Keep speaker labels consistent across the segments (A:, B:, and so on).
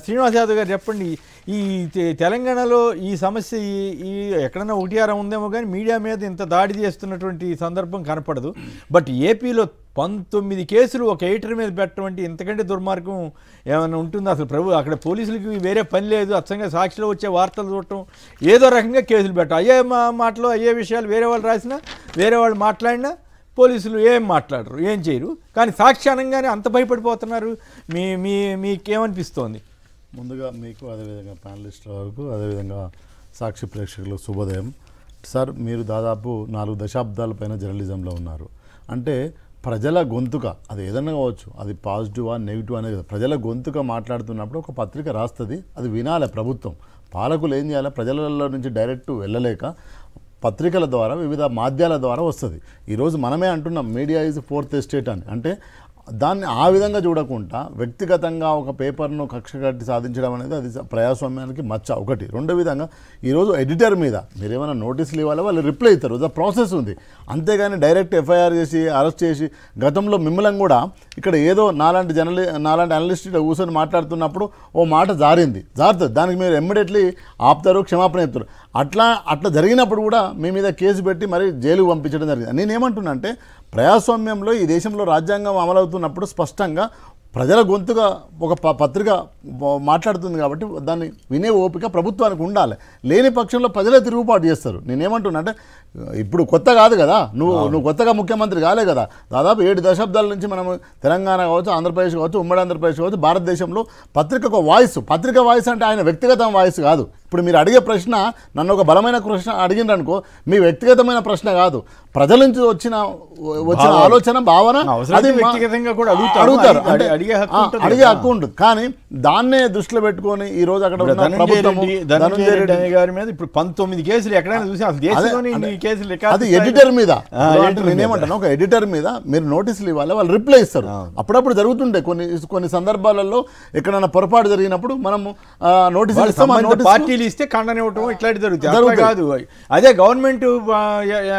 A: శ్రీనివాస్ యాదవ్ గారు చెప్పండి, ఈ తెలంగాణలో ఈ సమస్య ఈ ఎక్కడన్నా ఒకటి ఉందేమో కానీ మీడియా మీద ఇంత దాడి చేస్తున్నటువంటి సందర్భం కనపడదు. బట్ ఏపీలో 19 కేసులు ఒక ఎడిటర్ మీద పెట్టడం అంటే ఇంతకంటే దుర్మార్గం ఏమైనా ఉంటుంది? అసలు అక్కడ పోలీసులకి వేరే పని లేదు, అచ్చంగా సాక్షిలో వచ్చే వార్తలు చూడటం, ఏదో రకంగా కేసులు పెట్టడం, అయ్యే మాటలు అయ్యే విషయాలు వేరే వాళ్ళు రాసినా వేరే వాళ్ళు మాట్లాడినా పోలీసులు ఏం మాట్లాడరు, ఏం చేయరు. కానీ సాక్షి అనగానే అంత భయపడిపోతున్నారు. మీకేమనిపిస్తోంది?
B: ముందుగా మీకు, అదేవిధంగా ప్యానలిస్టుల వరకు, అదేవిధంగా సాక్షి ప్రేక్షకులకు శుభోదయం. సార్, మీరు దాదాపు 4 దశాబ్దాల పైన జర్నలిజంలో ఉన్నారు. అంటే ప్రజల గొంతుక, అది ఏదన్నా కావచ్చు, అది పాజిటివా నెగిటివ్ అనేది, ప్రజల గొంతుక మాట్లాడుతున్నప్పుడు ఒక పత్రిక రాస్తుంది, అది వినాలి ప్రభుత్వం. పాలకులు ఏం చేయాలి, ప్రజలలో నుంచి డైరెక్ట్ వెళ్ళలేక పత్రికల ద్వారా వివిధ మాధ్యాల ద్వారా వస్తుంది. ఈరోజు మనమే అంటున్నాం మీడియా ఈజ్ 4th ఎస్టేట్ అని. అంటే దాన్ని ఆ విధంగా చూడకుండా వ్యక్తిగతంగా ఒక పేపర్ను కక్ష కట్టి సాధించడం అనేది అది ప్రజాస్వామ్యానికి మచ్చ ఒకటి. రెండో విధంగా ఈరోజు ఎడిటర్ మీద మీరు ఏమైనా నోటీసులు ఇవ్వాలి, వాళ్ళు రిప్లై ఇస్తారు, ద ప్రాసెస్ ఉంది. అంతేగాని డైరెక్ట్ ఎఫ్ఐఆర్ చేసి అరెస్ట్ చేసి, గతంలో మిమ్మల్ని కూడా ఇక్కడ ఏదో నాలాంటి అనలిస్ట్ కూర్చొని మాట్లాడుతున్నప్పుడు ఓ మాట జారుతుంది, దానికి మీరు ఇమ్మీడియట్లీ ఆపుతారు, క్షమాపణ చెప్తారు. అట్లా జరిగినప్పుడు కూడా మీ మీద కేసు పెట్టి మరి జైలుకు పంపించడం జరిగింది. నేనేమంటున్నా అంటే ప్రజాస్వామ్యంలో ఈ దేశంలో రాజ్యాంగం అమలవుతున్నప్పుడు స్పష్టంగా ప్రజల గొంతుగా ఒక పత్రిక మాట్లాడుతుంది కాబట్టి దాన్ని వినే ఓపిక ప్రభుత్వానికి ఉండాలి. లేని పక్షంలో ప్రజలే తిరుగుబాటు చేస్తారు. నేనేమంటున్నా అంటే ఇప్పుడు కొత్త కాదు కదా, నువ్వు కొత్తగా ముఖ్యమంత్రి కాలే కదా. దాదాపు 7 దశాబ్దాల నుంచి మనం తెలంగాణ కావచ్చు, ఆంధ్రప్రదేశ్ కావచ్చు, ఉమ్మడి ఆంధ్రప్రదేశ్ కావచ్చు, భారతదేశంలో పత్రిక వాయిస్ అంటే ఆయన వ్యక్తిగత వాయిస్ కాదు. ఇప్పుడు మీరు అడిగే ప్రశ్న, నన్ను ఒక బలమైన ప్రశ్న అడిగిండ్రనుకో, మీ వ్యక్తిగతమైన ప్రశ్న కాదు, ప్రజల నుంచి వచ్చిన ఆలోచన, భావన, అది వ్యక్తిగతంగా కూడా అడుగుతారు, అడిగే హక్కు ఉంటుంది. కానీ దాన్నే దృష్టిలో పెట్టుకొని ఈ రోజు అక్కడ
A: ధనంజయ రెడ్డి గారి మీద ఇప్పుడు 19 కేసులు ఎక్కడైనా చూసి
B: అది ఎడిటర్ మీద. నేనేమంటాను, ఒక ఎడిటర్ మీద మీరు నోటీసులు ఇవ్వాలి, వాళ్ళు రిప్లై ఇస్తారు. అప్పుడప్పుడు జరుగుతుండే కొన్ని సందర్భాలలో ఎక్కడైనా పొరపాటు జరిగినప్పుడు మనము నోటీసులు ఇస్తాం,
A: పార్టీలు ఇస్తే ఖండనివ్వటం ఇట్లాంటి జరుగుతుంది కాదు. అదే గవర్నమెంట్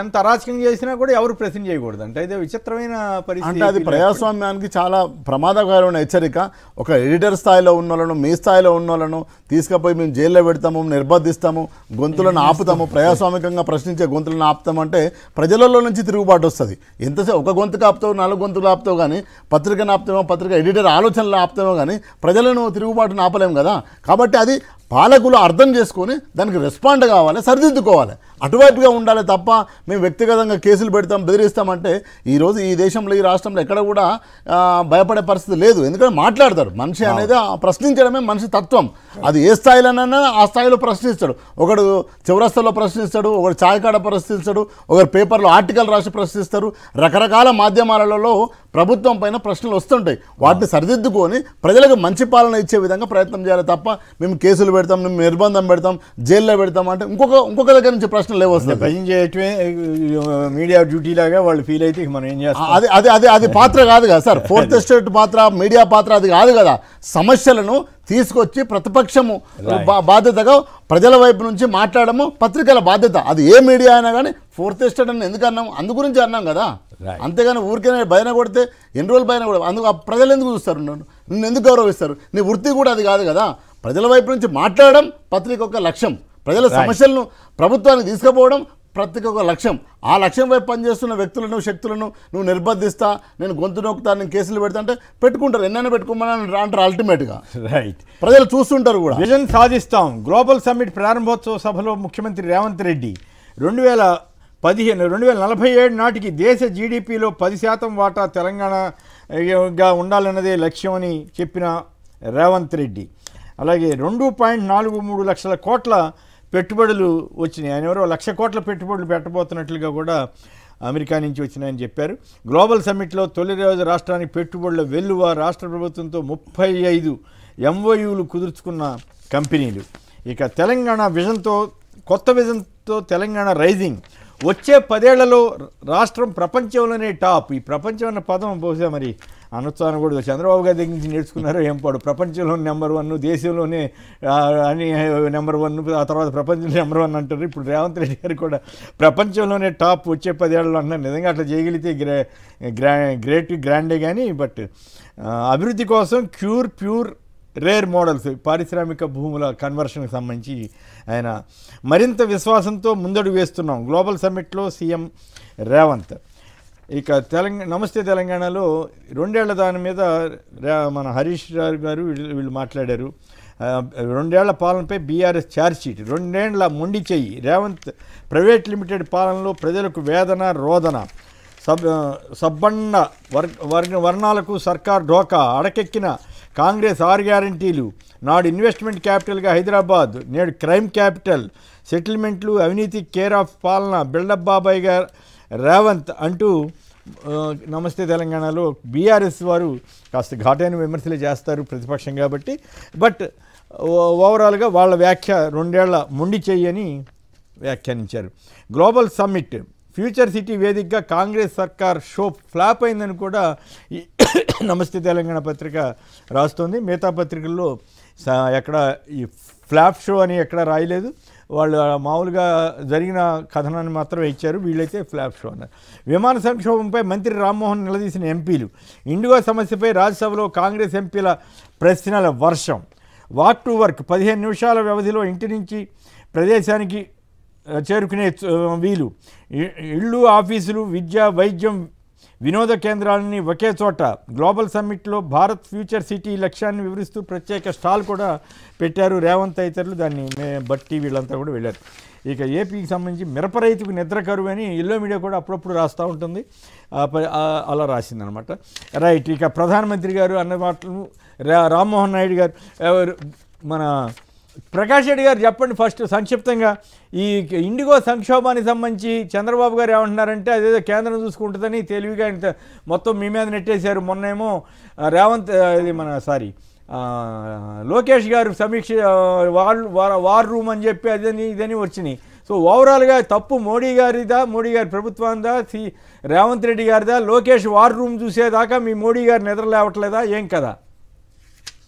A: ఎంత అరాచకం చేసినా కూడా ఎవరు ప్రశ్న చేయకూడదు. అంటే అదే విచిత్రమైన పరిస్థితి.
B: అది ప్రజాస్వామ్యానికి చాలా ప్రమాదకరమైన హెచ్చరిక. ఒక ఎడిటర్ స్థాయిలో ఉన్న వాళ్ళను, మీ స్థాయిలో ఉన్న వాళ్ళను తీసుకుపోయి మేము జైల్లో పెడతాము, నిర్బంధిస్తాము, గొంతులను ఆపుతాము, ప్రజాస్వామికంగా ప్రశ్నించే గొంతులను ఆపుతామంటే ప్రజలలో నుంచి తిరుగుబాటు వస్తుంది. ఎంతసేపు ఒక గొంతుకు ఆపుతావు, 4 గొంతులు ఆపుతావు, కానీ పత్రికను ఆపుతామో, పత్రిక ఎడిటర్ ఆలోచనలు ఆపుతామో, కానీ ప్రజలను తిరుగుబాటును ఆపలేము కదా. కాబట్టి అది పాలకులు అర్థం చేసుకొని దానికి రెస్పాండ్ కావాలి, సరిదిద్దుకోవాలి, అటువైపుగా ఉండాలి తప్ప మేము వ్యక్తిగతంగా కేసులు పెడతాం, బెదిరిస్తామంటే ఈరోజు ఈ దేశంలో, ఈ రాష్ట్రంలో ఎక్కడ కూడా భయపడే పరిస్థితి లేదు. ఎందుకంటే మాట్లాడతారు. మనిషి అనేది ప్రశ్నించడమే మనిషి తత్వం. అది ఏ స్థాయిలోనైనా ఆ స్థాయిలో ప్రశ్నిస్తాడు. ఒకడు చౌరస్తాలో ప్రశ్నిస్తాడు, ఒకడు ఛాయ్ కాడ ప్రశ్నిస్తాడు, ఒకరు పేపర్లో ఆర్టికల్ రాసి ప్రశ్నిస్తారు. రకరకాల మాధ్యమాలలో ప్రభుత్వం పైన ప్రశ్నలు వస్తుంటాయి. వాటిని సరిదిద్దుకొని ప్రజలకు మంచి పాలన ఇచ్చే విధంగా ప్రయత్నం చేయాలి తప్ప మేము కేసులు పెడతాం, మేము నిర్బంధం పెడతాం, జైల్లో పెడతాం అంటే ఇంకొక దగ్గర నుంచి ప్రశ్నలు లేవొస్తాయి.
A: భయం చేయటమే మీడియా డ్యూటీ లాగా వాళ్ళు ఫీల్ అయితే మనం ఏం చేస్తాం.
B: అది పాత్ర కాదు కదా సార్. 4th ఎస్టేట్ పాత్ర, మీడియా పాత్ర అది కాదు కదా. సమస్యలను తీసుకొచ్చి ప్రతిపక్షము బాధ్యతగా ప్రజల వైపు నుంచి మాట్లాడము పత్రికల బాధ్యత. అది ఏ మీడియా అయినా కానీ 4th ఎస్టేట్ అని ఎందుకు అన్నాం, అందు గురించి అన్నాం కదా. అంతేగాని ఊరికే భయన కొడితే ఎన్ని రోజులు భయన కూడా అందుకు ప్రజలు ఎందుకు చూస్తారు, నిన్ను ఎందుకు గౌరవిస్తారు? నీ వృత్తి కూడా అది కాదు కదా. ప్రజల వైపు నుంచి మాట్లాడడం పత్రిక ఒక లక్ష్యం, ప్రజల సమస్యలను ప్రభుత్వానికి తీసుకుపోవడం పత్రిక ఒక లక్ష్యం. ఆ లక్ష్యం వైపు పనిచేస్తున్న వ్యక్తులను, శక్తులను నువ్వు నిర్బంధిస్తా, నేను గొంతు నొక్కుతా, నేను కేసులు పెడతా అంటే పెట్టుకుంటారు. ఎన్నైనా పెట్టుకోమని అంటారు. అల్టిమేట్గా ప్రజలు చూస్తుంటారు కూడా.
A: విజన్ సాధిస్తాం. గ్లోబల్ సమ్మిట్ ప్రారంభోత్సవ సభలో ముఖ్యమంత్రి రేవంత్ రెడ్డి 2047 నాటికి దేశ జీడిపిలో 10% వాటా తెలంగాణగా ఉండాలన్నదే లక్ష్యం అని చెప్పిన రేవంత్ రెడ్డి. అలాగే 2.43 లక్షల కోట్ల పెట్టుబడులు వచ్చినాయి. ఆయన ఎవరో 1,00,000 కోట్ల పెట్టుబడులు పెట్టబోతున్నట్లుగా కూడా అమెరికా నుంచి వచ్చినాయని చెప్పారు. గ్లోబల్ సమ్మిట్లో తొలి రోజు రాష్ట్రానికి పెట్టుబడుల వెల్లువ. రాష్ట్ర ప్రభుత్వంతో 35 MOUలు కుదుర్చుకున్న కంపెనీలు. ఇక తెలంగాణ విజన్తో, కొత్త విజన్తో తెలంగాణ రైజింగ్. వచ్చే 10 ఏళ్లలో రాష్ట్రం ప్రపంచంలోనే టాప్. ఈ ప్రపంచం అన్న పదం బహుశా మరి అనొచ్చాను కూడా చంద్రబాబు గారి దగ్గర నుంచి నేర్చుకున్నారో ఏం పాడు. ప్రపంచంలో నెంబర్ 1, దేశంలోనే అని నెంబర్ 1, ఆ తర్వాత ప్రపంచంలో నెంబర్ 1 అంటారు. ఇప్పుడు రేవంత్ రెడ్డి గారు కూడా ప్రపంచంలోనే టాప్ వచ్చే 10 ఏళ్లలో అంటున్నారు. నిజంగా అట్లా చేయగలిగితే గ్రేట్ గ్రాండే కానీ. బట్ అభివృద్ధి కోసం ప్యూర్ రేర్ మోడల్స్ పారిశ్రామిక భూముల కన్వర్షన్కి సంబంధించి ఆయన మరింత విశ్వాసంతో ముందడుగు వేస్తున్నాం గ్లోబల్ సమ్మిట్లో సీఎం రేవంత్. ఇక నమస్తే తెలంగాణలో 2 ఏళ్ల దాని మీద మన హరీష్ రావు గారు వీళ్ళు మాట్లాడారు. 2 ఏళ్ల పాలనపై బీఆర్ఎస్ ఛార్జ్షీట్, 2 ఏళ్ల మొండి చెయ్యి, రేవంత్ ప్రైవేట్ లిమిటెడ్ పాలనలో ప్రజలకు వేదన రోదన, సబ్బన్న వర్ణాలకు సర్కార్ ఢోకా, అడకెక్కిన కాంగ్రెస్ 6 గ్యారంటీలు, నాడు ఇన్వెస్ట్మెంట్ క్యాపిటల్గా హైదరాబాద్, నేడు క్రైమ్ క్యాపిటల్, సెటిల్మెంట్లు, అవినీతి కేర్ ఆఫ్ పాలన, బిల్డప్ బాబాయ్ గారు రేవంత్ అంటూ నమస్తే తెలంగాణలో బీఆర్ఎస్ వారు కాస్త ఘాటైన విమర్శలు చేస్తారు ప్రతిపక్షం కాబట్టి. బట్ ఓవరాల్గా వాళ్ళ వ్యాఖ్య 2 ఏళ్ల మొండి చెయ్యని వ్యాఖ్యానించారు. గ్లోబల్ సమ్మిట్ ఫ్యూచర్ సిటీ వేదికగా కాంగ్రెస్ సర్కార్ షో ఫ్లాప్ అయిందని కూడా నమస్తే తెలంగాణ పత్రిక రాస్తుంది. మిగతా పత్రికల్లో ఎక్కడ ఈ ఫ్లాప్ షో అని ఎక్కడ రాయలేదు. వాళ్ళు మామూలుగా జరిగిన కథనాన్ని మాత్రమే ఇచ్చారు. వీళ్ళైతే ఫ్లాప్ షో అన్నారు. విమాన సంక్షోభంపై మంత్రి రామ్మోహన్ నిలదీసిన ఎంపీలు, ఇండిగో సమస్యపై రాజ్యసభలో కాంగ్రెస్ ఎంపీల ప్రశ్నల వర్షం. వాక్ టు వర్క్ 15 నిమిషాల వ్యవధిలో ఇంటి నుంచి ప్రదేశానికి చేరుకునే వీలు, ఇళ్ళు ఆఫీసులు విద్య వైద్యం వినోద కేంద్రాలని ఒకే చోట. గ్లోబల్ సమ్మిట్లో భారత్ ఫ్యూచర్ సిటీ లక్ష్యాన్ని వివరిస్తూ ప్రత్యేక స్టాల్ కూడా పెట్టారు రేవంత్ తదితరులు. దాన్ని బట్టి వీళ్ళంతా కూడా వెళ్ళారు. ఇక ఏపీకి సంబంధించి మిరప రైతుకు నిద్ర కరువు అని ఎల్లో మీడియా కూడా అప్పుడప్పుడు రాస్తూ ఉంటుంది. అలా రాసిందనమాట. రైట్. ఇక ప్రధానమంత్రి గారు అన్న మాటలు రామ్మోహన్ నాయుడు గారు, మన ప్రకాష్ రెడ్డి గారు చెప్పండి ఫస్ట్ సంక్షిప్తంగా. ఈ ఇండిగో సంక్షోభానికి సంబంధించి చంద్రబాబు గారు ఏమంటున్నారంటే అదేదో కేంద్రం చూసుకుంటుందని తెలివిగా మొత్తం మీ మీద నెట్టేశారు. మొన్నేమో రేవంత్ ఇది మన లోకేష్ గారు సమీక్ష వార్ రూమ్ అని చెప్పి అదని ఇదని వచ్చినాయి. సో ఓవరాల్గా తప్పు మోడీ గారి ప్రభుత్వందా, రేవంత్ రెడ్డి గారిదా? లోకేష్ వార్ రూమ్ చూసేదాకా మీ మోడీ గారు నిద్ర లేవట్లేదా? ఏం కదా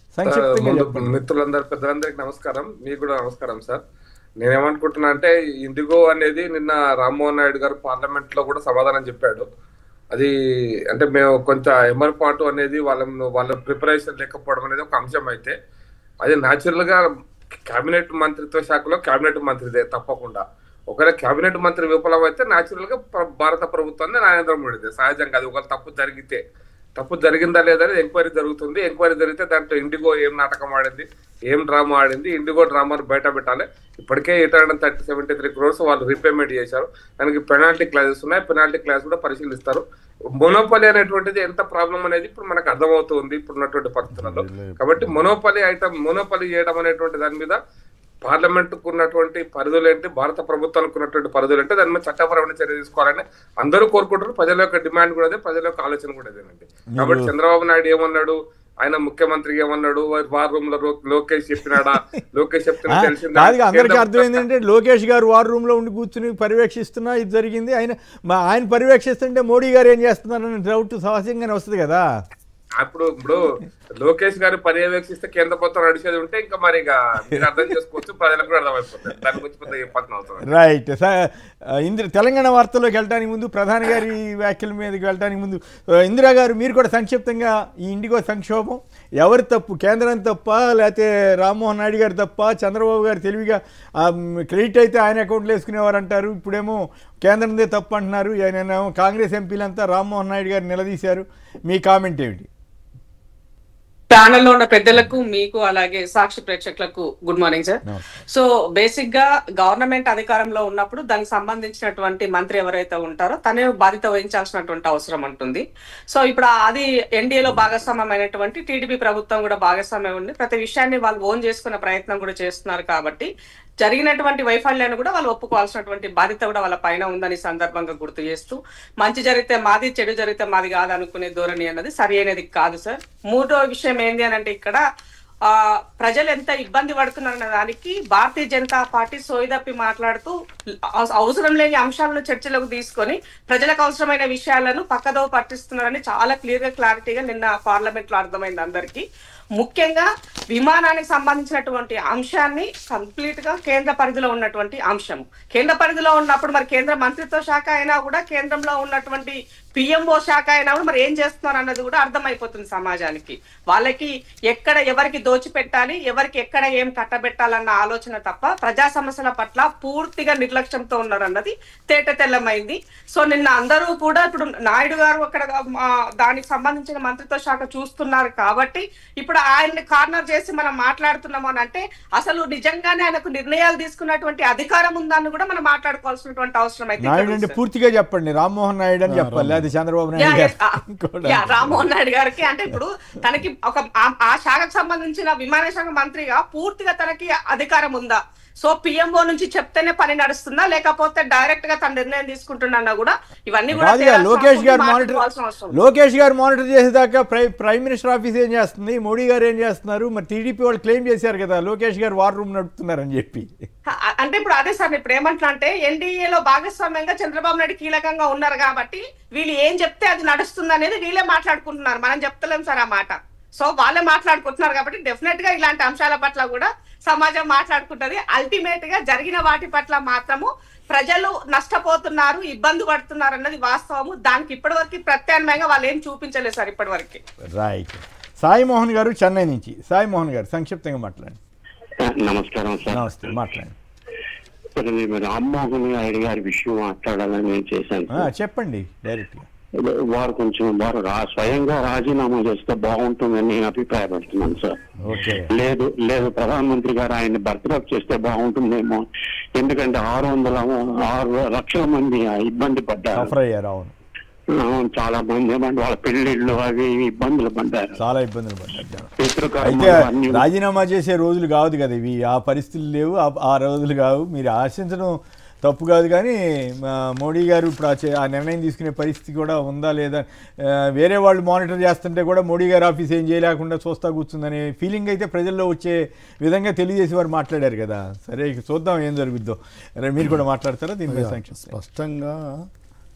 C: మిత్రులందరూ పెద్దలందరికీ నమస్కారం. మీకు కూడా నమస్కారం సార్. నేనేమనుకుంటున్నా అంటే ఇండిగో అనేది నిన్న రామ్మోహన్ నాయుడు గారు పార్లమెంట్ లో కూడా సమాధానం చెప్పాడు. అది అంటే మేము కొంత ఎమర్పాటు అనేది వాళ్ళ ప్రిపరేషన్ లేకపోవడం అనేది ఒక అంశం. అయితే అది న్యాచురల్ గా కేబినెట్ మంత్రిత్వ శాఖలో కేబినెట్ మంత్రిదే తప్పకుండా. ఒకవేళ కేబినెట్ మంత్రి విఫలం అయితే న్యాచురల్ గా భారత ప్రభుత్వాన్ని నరేంద్ర మోడీదే సహజంగా. అది ఒకవేళ తప్పు జరిగిందా లేదా ఎంక్వైరీ జరుగుతుంది. ఎంక్వైరీ జరిగితే దాంట్లో ఇండిగో ఏం నాటకం ఆడింది, ఏం డ్రామా ఆడింది, ఇండిగో డ్రామాను బయట పెట్టాలి. ఇప్పటికే 873 crores వాళ్ళు రీపేమెంట్ చేశారు. దానికి పెనాల్టీ క్లాజెస్ ఉన్నాయి. పెనాల్టీ క్లాస్ కూడా పరిశీలిస్తారు. మొనోపలి అనేటువంటిది ఎంత ప్రాబ్లం అనేది ఇప్పుడు మనకు అర్థమవుతుంది ఇప్పుడున్నటువంటి పరిస్థితులలో. కాబట్టి మొనోపలి చేయడం అనేటువంటి దాని మీద పార్లమెంటుకు ఉన్నటువంటి పరిధులు ఏంటి, భారత ప్రభుత్వానికి ఉన్నటువంటి పరిధులు ఏంటి, దాని మీద చట్టపరమైన చర్య తీసుకోవాలని అందరూ కోరుకుంటారు. ప్రజల యొక్క డిమాండ్ కూడా అదే, ప్రజల యొక్క ఆలోచన కూడా అదేనండి. కాబట్టి చంద్రబాబు నాయుడు ఏమన్నాడు, ఆయన ముఖ్యమంత్రి ఏమన్నాడు, వార్ రూమ్ లో లోకేష్ చెప్పినాడా? లోకేష్ చెప్తున్నా తెలిసింది.
A: అందరికీ అర్థమైంది అంటే లోకేష్ గారు వార్ రూమ్ లో ఉండి కూర్చుని పర్యవేక్షిస్తున్నా ఇది జరిగింది. ఆయన పర్యవేక్షిస్తుంటే మోడీ గారు ఏం చేస్తున్నారని డౌట్ సహజంగానే వస్తుంది కదా.
C: ఇప్పుడు లోకేష్ గారు పర్యవేక్షిస్తే కేంద్ర ప్రభుత్వం నడిచేది ఉంటే ఇంకా మరి అర్థం చేసుకోవచ్చు, ప్రజలకు కూడా అర్థమైపోతుంది. దాని గురించి పెద్ద చెప్పాల్సిన అవసరం.
A: రైట్. తెలంగాణ వార్తల్లోకి వెళ్ళడానికి ముందు, ప్రధాని గారి వ్యాఖ్యల మీదకి వెళ్ళడానికి ముందు, ఇందిరా గారు మీరు కూడా సంక్షిప్తంగా ఈ ఇండిగో సంక్షోభం ఎవరి తప్పు, కేంద్రం తప్ప లేకపోతే రామ్మోహన్ నాయుడు గారు తప్ప? చంద్రబాబు గారు తెలివిగా క్రెడిట్ అయితే ఆయన అకౌంట్లో వేసుకునేవారు అంటారు, ఇప్పుడేమో కేంద్రందే తప్పు అంటున్నారు. ఆయన కాంగ్రెస్ ఎంపీలంతా రామ్మోహన్ నాయుడు గారు నిలదీశారు. మీ కామెంట్ ఏమిటి?
D: ప్యానెల్లో ఉన్న పెద్దలకు, మీకు, అలాగే సాక్షి ప్రేక్షకులకు good morning sir. So basic గా గవర్నమెంట్ అధికారంలో ఉన్నప్పుడు దానికి సంబంధించినటువంటి మంత్రి ఎవరైతే ఉంటారో తనే బాధ్యత వహించాల్సినటువంటి అవసరం ఉంటుంది. సో ఇప్పుడు అది ఎన్డీఏలో భాగస్వామ్యమైనటువంటి టీడీపీ ప్రభుత్వం కూడా భాగస్వామ్యం ఉంది. ప్రతి విషయాన్ని వాళ్ళు ఓన్ చేసుకునే ప్రయత్నం కూడా చేస్తున్నారు. కాబట్టి జరిగినటువంటి వైఫల్యాన్ని కూడా వాళ్ళు ఒప్పుకోవాల్సినటువంటి బాధ్యత కూడా వాళ్ళ పైన ఉందని సందర్భంగా గుర్తు చేస్తూ, మంచి జరిగితే మాది, చెడు జరిగితే మాది కాదు అనుకునే ధోరణి అన్నది సరి అయినది కాదు సార్. మూడో విషయం ఏంటి అని అంటే ఇక్కడ ప్రజలు ఎంత ఇబ్బంది పడుతున్నారన్న దానికి భారతీయ జనతా పార్టీ సోయిదప్పి మాట్లాడుతూ అవసరం లేని అంశాలను చర్చలోకి తీసుకొని ప్రజలకు అవసరమైన విషయాలను పక్కదో పట్టిస్తున్నారని చాలా క్లియర్గా క్లారిటీగా నిన్న పార్లమెంట్ లో అర్థమైంది అందరికీ. ముఖ్యంగా విమానానికి సంబంధించినటువంటి అంశాన్ని కంప్లీట్ గా కేంద్ర పరిధిలో ఉన్నటువంటి అంశం. కేంద్ర పరిధిలో ఉన్నప్పుడు మరి కేంద్ర మంత్రిత్వ శాఖ అయినా కూడా, కేంద్రంలో ఉన్నటువంటి పిఎంఓ శాఖ అయినా కూడా మరి ఏం చేస్తున్నారు అన్నది కూడా అర్థమైపోతుంది సమాజానికి. వాళ్ళకి ఎక్కడ ఎవరికి దోచిపెట్టాలి, ఎవరికి ఎక్కడ ఏం కట్టబెట్టాలన్న ఆలోచన తప్ప ప్రజా సమస్యల పట్ల పూర్తిగా నిర్లక్ష్యంతో ఉన్నారు అన్నది తేట తెల్లమైంది. సో నిన్న అందరూ కూడా ఇప్పుడు నాయుడు గారు అక్కడ దానికి సంబంధించిన మంత్రిత్వ శాఖ చూస్తున్నారు కాబట్టి ఇప్పుడు ఆయన్ని కార్నర్ చేసి మనం మాట్లాడుతున్నాము అని అంటే అసలు నిజంగానే ఆయనకు నిర్ణయాలు తీసుకున్నటువంటి అధికారం ఉందని కూడా మనం మాట్లాడుకోవాల్సినటువంటి అవసరం అయితే.
A: పూర్తిగా చెప్పండి, రామ్మోహన్ నాయుడు అని చెప్పాలి, అది చంద్రబాబు నాయుడు గారు.
D: రామ్మోహన్ నాయుడు గారికి అంటే ఇప్పుడు తనకి ఒక ఆ శాఖకు సంబంధించిన విమానయాన మంత్రిగా పూర్తిగా తనకి అధికారం ఉందా? సో పిఎంఓ నుంచి చెప్తేనే పని నడుస్తుందా, లేకపోతే డైరెక్ట్ గా తన నిర్ణయం తీసుకుంటున్నా కూడా ఇవన్నీ కూడా
A: లోకేష్ గారు మానిటర్ చేసేదాకా ప్రైమ్ మినిస్టర్ ఆఫీస్ ఏం చేస్తుంది, మోడీ గారు ఏం చేస్తున్నారు? మరి టీడీపీ వాళ్ళు క్లెయిమ్ చేశారు కదా లోకేష్ గారు వార్ రూమ్ నడుపుతున్నారని చెప్పి.
D: అంటే ఇప్పుడు అదే సార్, ఇప్పుడు ఏమంటున్నా అంటే ఎన్డీఏలో భాగస్వామ్యంగా చంద్రబాబు నాయుడు కీలకంగా ఉన్నారు కాబట్టి వీళ్ళు ఏం చెప్తే అది నడుస్తుంది అనేది వీళ్ళే మాట్లాడుకుంటున్నారు, మనం చెప్తలేం సార్ ఆ మాట. సో వాళ్ళే మాట్లాడుకుంటున్నారు కాబట్టి డెఫినెట్ గా ఇలాంటి అంశాల పట్ల కూడా సమాజం మాట్లాడుకుంటది. అల్టిమేట్ గా జరిగిన వాటి పట్ల మాత్రము ప్రజలు నష్టపోతున్నారు, ఇబ్బంది పడుతున్నారు అన్నది వాస్తవము. దానికి ఇప్పటివరకు ప్రత్యామ్నాయంగా వాళ్ళు ఏం చూపించలేదు సార్ ఇప్పటివరకు.
A: రైట్. సాయి మోహన్ గారు చెన్నై నుంచి. సాయి మోహన్ గారు సంక్షిప్తంగా మాట్లాడండి.
E: నమస్కారం సార్.
A: నమస్తే, మాట్లాడండి.
E: రామ్మోహన్ నాయుడు గారి విషయం మాట్లాడాలని నేను చేశాను.
A: చెప్పండి డైరెక్ట్ గా.
E: వారు స్వయంగా రాజీనామా చేస్తే బాగుంటుందని నేను అభిప్రాయపడుతున్నాను సార్. లేదు ప్రధానమంత్రి గారు ఆయన్ని బర్తరఫ్ చేస్తే బాగుంటుందేమో, ఎందుకంటే 6 లక్షల మంది ఇబ్బంది పడ్డారు. చాలా మంది వాళ్ళ పెళ్లిళ్ళు అవి ఇబ్బందులు పడ్డారు,
A: చాలా ఇబ్బందులు పడ్డారు. అయితే రాజీనామా చేసే రోజులు కాదు కదా ఇవి, ఆ పరిస్థితులు లేవు, ఆ రోజులు కావు. మీరు ఆశించడం తప్పు కాదు, కానీ మోడీ గారు ఇప్పుడు ఆ నిర్ణయం తీసుకునే పరిస్థితి కూడా ఉందా లేదా, వేరే వాళ్ళు మానిటర్ చేస్తుంటే కూడా మోడీ గారు ఆఫీస్ ఏం చేయలేకుండా చూస్తా కూర్చుందనే ఫీలింగ్ అయితే ప్రజల్లో వచ్చే విధంగా తెలియజేసి వారు మాట్లాడారు కదా. సరే చూద్దాం ఏం జరుగుద్దో. మీరు కూడా మాట్లాడతారా దీనిపై?
B: స్పష్టంగా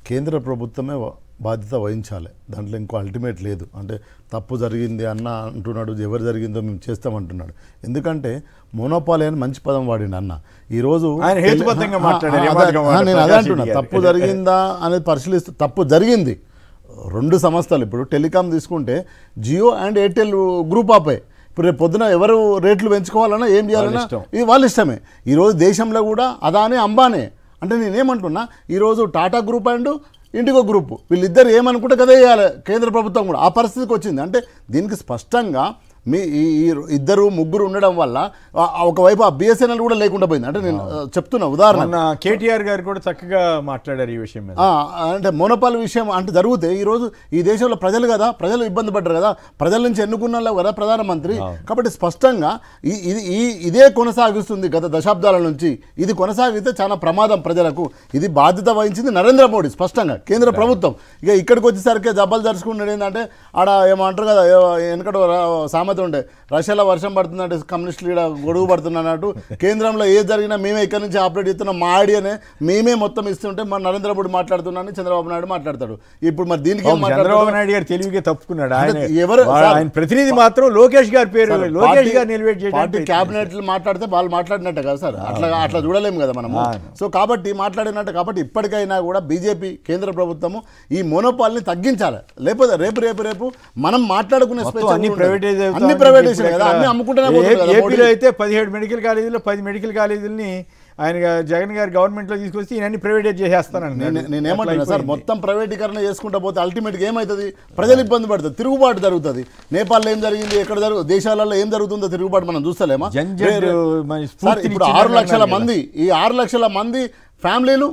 B: కేంద్ర ప్రభుత్వమే బాధ్యత వహించాలి, దాంట్లో ఇంకో అల్టిమేట్ లేదు. అంటే తప్పు జరిగింది అన్న అంటున్నాడు, ఎవరు జరిగిందో మేము చేస్తామంటున్నాడు. ఎందుకంటే మోనోపాలి అని మంచి పదం వాడిండు అన్న. ఈరోజు నేను అదే అంటున్నా, తప్పు జరిగిందా అనేది పరిశీలిస్తూ తప్పు జరిగింది. 2 సంస్థలు ఇప్పుడు టెలికాం తీసుకుంటే జియో అండ్ ఎయిర్టెల్ గ్రూప్ ఆపే. ఇప్పుడు రేపు పొద్దున ఎవరు రేట్లు పెంచుకోవాలన్నా ఏం చేయాలన్నా ఇది వాళ్ళ ఇష్టమే. ఈరోజు దేశంలో కూడా అదానే అంబానే. అంటే నేనేమంటున్నా, ఈరోజు Tata group and IndiGo group వీళ్ళిద్దరు ఏమనుకుంటే కదా వేయాలి, కేంద్ర ప్రభుత్వం కూడా ఆ పరిస్థితికి వచ్చింది. అంటే దీనికి స్పష్టంగా మీ ఈ 2-3 ఉండడం వల్ల ఒకవైపు ఆ బిఎస్ఎన్ఎల్ కూడా లేకుండా పోయింది. అంటే నేను చెప్తున్నా ఉదాహరణ,
A: కేటీఆర్ గారు కూడా చక్కగా మాట్లాడారు ఈ విషయం మీద.
B: అంటే మోనోపాల్ విషయం అంటే జరిగితే ఈరోజు ఈ దేశంలో ప్రజలు కదా, ప్రజలు ఇబ్బంది పడ్డారు కదా, ప్రజల నుంచి ఎన్నుకున్న కదా ప్రధానమంత్రి. కాబట్టి స్పష్టంగా ఇదే కొనసాగిస్తుంది గత దశాబ్దాల నుంచి. ఇది కొనసాగితే చాలా ప్రమాదం ప్రజలకు. ఇది బాధ్యత వహించింది నరేంద్ర మోడీ స్పష్టంగా, కేంద్ర ప్రభుత్వం. ఇక ఇక్కడికి వచ్చేసరికి జబ్బలు జరుచుకున్నాడు. ఏంటంటే ఆడ ఏమంటారు కదా, వెనకట సామెత ఉండే, రష్యాలో వర్షం పడుతుందంటే కమ్యూనిస్టులు ఇక్కడ గొడుగు పడుతున్నట్టు కేంద్రంలో ఏ జరిగినా మేమే ఇక్కడ నుంచి ఆపరేట్ చేస్తున్నాం, మా ఐడియానే మేమే మొత్తం ఇస్తుంటే మన నరేంద్ర మోడీ మాట్లాడుతున్నాను, చంద్రబాబు నాయుడు మాట్లాడతాడు. ఇప్పుడు మరి దీనికి
A: చంద్రబాబు నాయుడు గారు తెలివిగా తప్పుకున్నాడు. ఆయన ప్రతినిధి మాత్రం లోకేష్ గారి పేరు, లోకేష్ గారు నిలబెట్టి పార్టీ
B: క్యాబినెట్లు మాట్లాడితే వాళ్ళు మాట్లాడినట్టే కదా సార్, అట్లా చూడలేము కదా మనము. సో కాబట్టి మాట్లాడినట్టు. కాబట్టి ఇప్పటికైనా కూడా బీజేపీ కేంద్ర ప్రభుత్వము ఈ మోనోపాల్ని తగ్గించాలి. లేకపోతే రేపు మనం మాట్లాడుకునే అన్ని ప్రైవేటైజేషన్ కదా, అన్ని అమ్ముకుంటూనే.
A: ఏపీలో అయితే 17 మెడికల్ కాలేజీలో 10 మెడికల్ కాలేజీలని ఆయన జగన్ గారు గవర్నమెంట్లో తీసుకొచ్చి ఈయన ప్రైవేటైజ్ చేసేస్తానండి.
B: నేనేమంటున్నా సార్, మొత్తం ప్రైవేటీకరణ చేసుకుంటా పోతే అల్టిమేట్గా ఏమవుతుంది, ప్రజలు ఇబ్బంది పడుతుంది, తిరుగుబాటు జరుగుతుంది. నేపాల్లో ఏం జరిగింది, ఎక్కడ దేశాలలో ఏం జరుగుతుందో తిరుగుబాటు మనం చూస్తలేమా? ఇప్పుడు 6 లక్షల మంది, ఈ 6 లక్షల మంది ఫ్యామిలీలు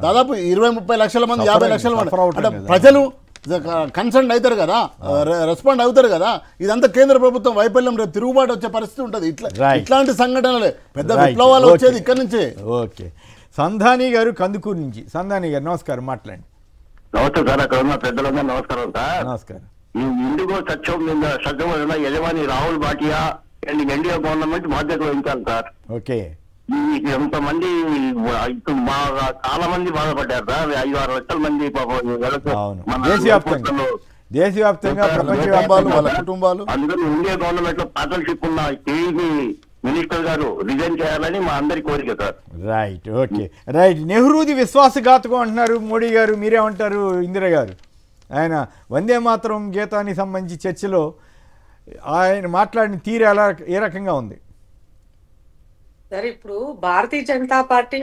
B: దాదాపు 20-30 లక్షల మంది, 50 లక్షల మంది అంటే ప్రజలు కన్సర్న్ అవుతారు కదా, రెస్పాండ్ అవుతారు కదా. ఇదంతా కేంద్ర ప్రభుత్వం వైఫల్యం. రేపు తిరుగుబాటు వచ్చే పరిస్థితి ఉంటుంది. ఇట్లాంటి సంఘటనలే పెద్ద విప్లవాలు వచ్చేది ఇక్కడ నుంచే.
A: ఓకే. సంధాని గారు కందుకూరు నుంచి. సంధాని గారు నమస్కారం, మాట్లాడండి.
F: నమస్తే సార్, అక్కడ ఉన్న పెద్దలందరూ నమస్కారం సార్.
A: నమస్కారం.
F: ఇండిగో సత్యం యజమాని Rahul Bhatia and NDA government బాధ్యత వహించాలి సార్.
A: ఓకే.
F: ఎంతమంది చాలా మంది బాధపడ్డారు సార్. 5-6 లక్షల మంది
A: దేశవ్యాప్తంగా
B: వాళ్ళ
A: ప్రపంచవ్యాప్తంగా
B: కుటుంబాలు
F: అందుకని ఇండియా గవర్నమెంట్ లో పార్ట్నర్షిప్ ఉన్న టీవీ మినిస్టర్ గారు రిజైన్ చేయాలని మా అందరి కోరిక సార్.
A: Right, okay, right. నెహ్రూది విశ్వాసఘాతకం అంటున్నారు మోడీ గారు, మీరేమంటారు ఇందిరా గారు? ఆయన వందే మాతరం గీతానికి సంబంధించి చర్చలో ఆయన మాట్లాడిన తీరు ఎలా ఏ రకంగా ఉంది?
D: సరే, ఇప్పుడు భారతీయ జనతా పార్టీ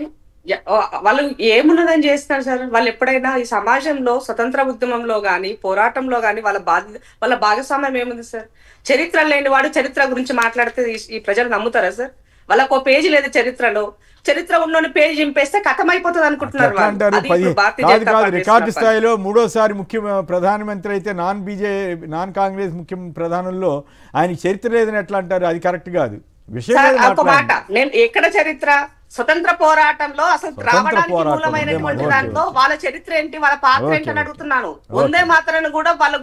D: వాళ్ళు ఏమున్నదని చేస్తున్నారు సార్? వాళ్ళు ఎప్పుడైనా ఈ సమాజంలో స్వతంత్ర ఉద్యమంలో గాని పోరాటంలో గాని వాళ్ళ భాగస్వామ్యం ఏముంది సార్? చరిత్ర లేని వాడు చరిత్ర గురించి మాట్లాడితే ఈ ప్రజలు నమ్ముతారా సార్? వాళ్ళకు పేజీ లేదు చరిత్రలో. చరిత్ర ఉన్నోని పేజీ చింపేస్తే కథమైపోతుంది అనుకుంటున్నారు వాళ్ళు.
A: రికార్డు స్థాయిలో మూడోసారి ప్రధానమంత్రి అయితే నాన్ కాంగ్రెస్ ముఖ్య ప్రధానుల్లో ఆయనకి చరిత్ర లేదని ఎట్లా అంటారు? అది కరెక్ట్ కాదు.
D: ఒక మాట, నేను ఎక్కడ చరిత్ర స్వతంత్ర పోరాటంలో అసలు రావడానికి మూలమైనటువంటి దాంట్లో వాళ్ళ చరిత్ర ఏంటి, వాళ్ళ పాత్ర ఏంటి అని అడుగుతున్నాను. వందే మాత్రాన్ని కూడా వాళ్ళ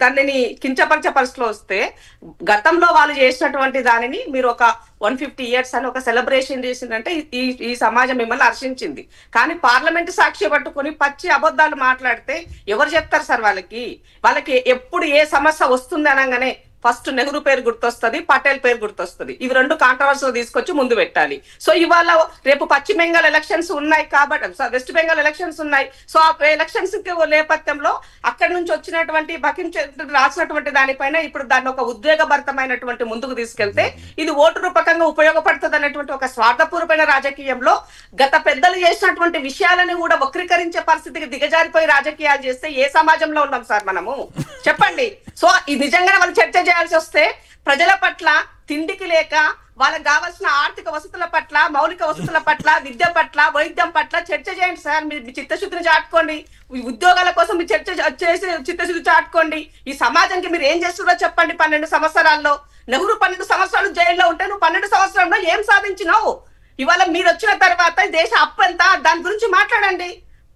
D: దానిని కించపరిచే పరిస్థితిలో వస్తే గతంలో వాళ్ళు చేసినటువంటి దానిని మీరు ఒక 150 years అని ఒక సెలబ్రేషన్ చేసిందంటే ఈ సమాజం మిమ్మల్ని హర్షించింది. కానీ పార్లమెంట్ సాక్షి పట్టుకుని పచ్చి అబద్ధాలు మాట్లాడితే ఎవరు చెప్తారు సార్? వాళ్ళకి ఎప్పుడు ఏ సమస్య వస్తుంది అనగానే ఫస్ట్ నెహ్రూ పేరు గుర్తొస్తుంది, పటేల్ పేరు గుర్తొస్తుంది. ఇవి రెండు కాంట్రవర్సీలు తీసుకొచ్చి ముందు పెట్టాలి. సో ఇవాళ రేపు పశ్చిమ బెంగాల్ ఎలక్షన్స్ ఉన్నాయి కాబట్టి, వెస్ట్ బెంగాల్ ఎలక్షన్స్ ఉన్నాయి. సో ఆ ఎలక్షన్స్ నేపథ్యంలో అక్కడి నుంచి వచ్చినటువంటి బకిం రాసినటువంటి దానిపైన ఇప్పుడు దాన్ని ఒక ఉద్వేగభరితమైనటువంటి ముందుకు తీసుకెళ్తే ఇది ఓటు రూపకంగా ఉపయోగపడుతుంది అనేటువంటి ఒక స్వార్థపూర్వమైన రాజకీయంలో గత పెద్దలు చేసినటువంటి విషయాలను కూడా వక్రీకరించే పరిస్థితికి దిగజారిపోయి రాజకీయాలు చేస్తే ఏ సమాజంలో ఉన్నాం సార్ మనము? చెప్పండి. సో ఇది నిజంగా వాళ్ళు చర్చ చేయాల్సి వస్తే ప్రజల పట్ల తిండికి లేక వాళ్ళకి కావాల్సిన ఆర్థిక వసతుల పట్ల, మౌలిక వసతుల పట్ల, విద్య పట్ల, వైద్యం పట్ల చర్చ చేయండి సార్. మీ చిత్తశుద్ధిని చాటుకోండి. ఉద్యోగాల కోసం మీ చర్చ చేసి చిత్తశుద్ధి చాటుకోండి. ఈ సమాజానికి మీరు ఏం చేస్తున్నారో చెప్పండి. 12 సంవత్సరాల్లో నెహ్రూ 12 సంవత్సరాలు జైల్లో ఉంటే నువ్వు 12 సంవత్సరాల్లో ఏం సాధించినావు? ఇవాళ మీరు వచ్చిన తర్వాత దేశ అప్పు ఎంత దాని గురించి మాట్లాడండి.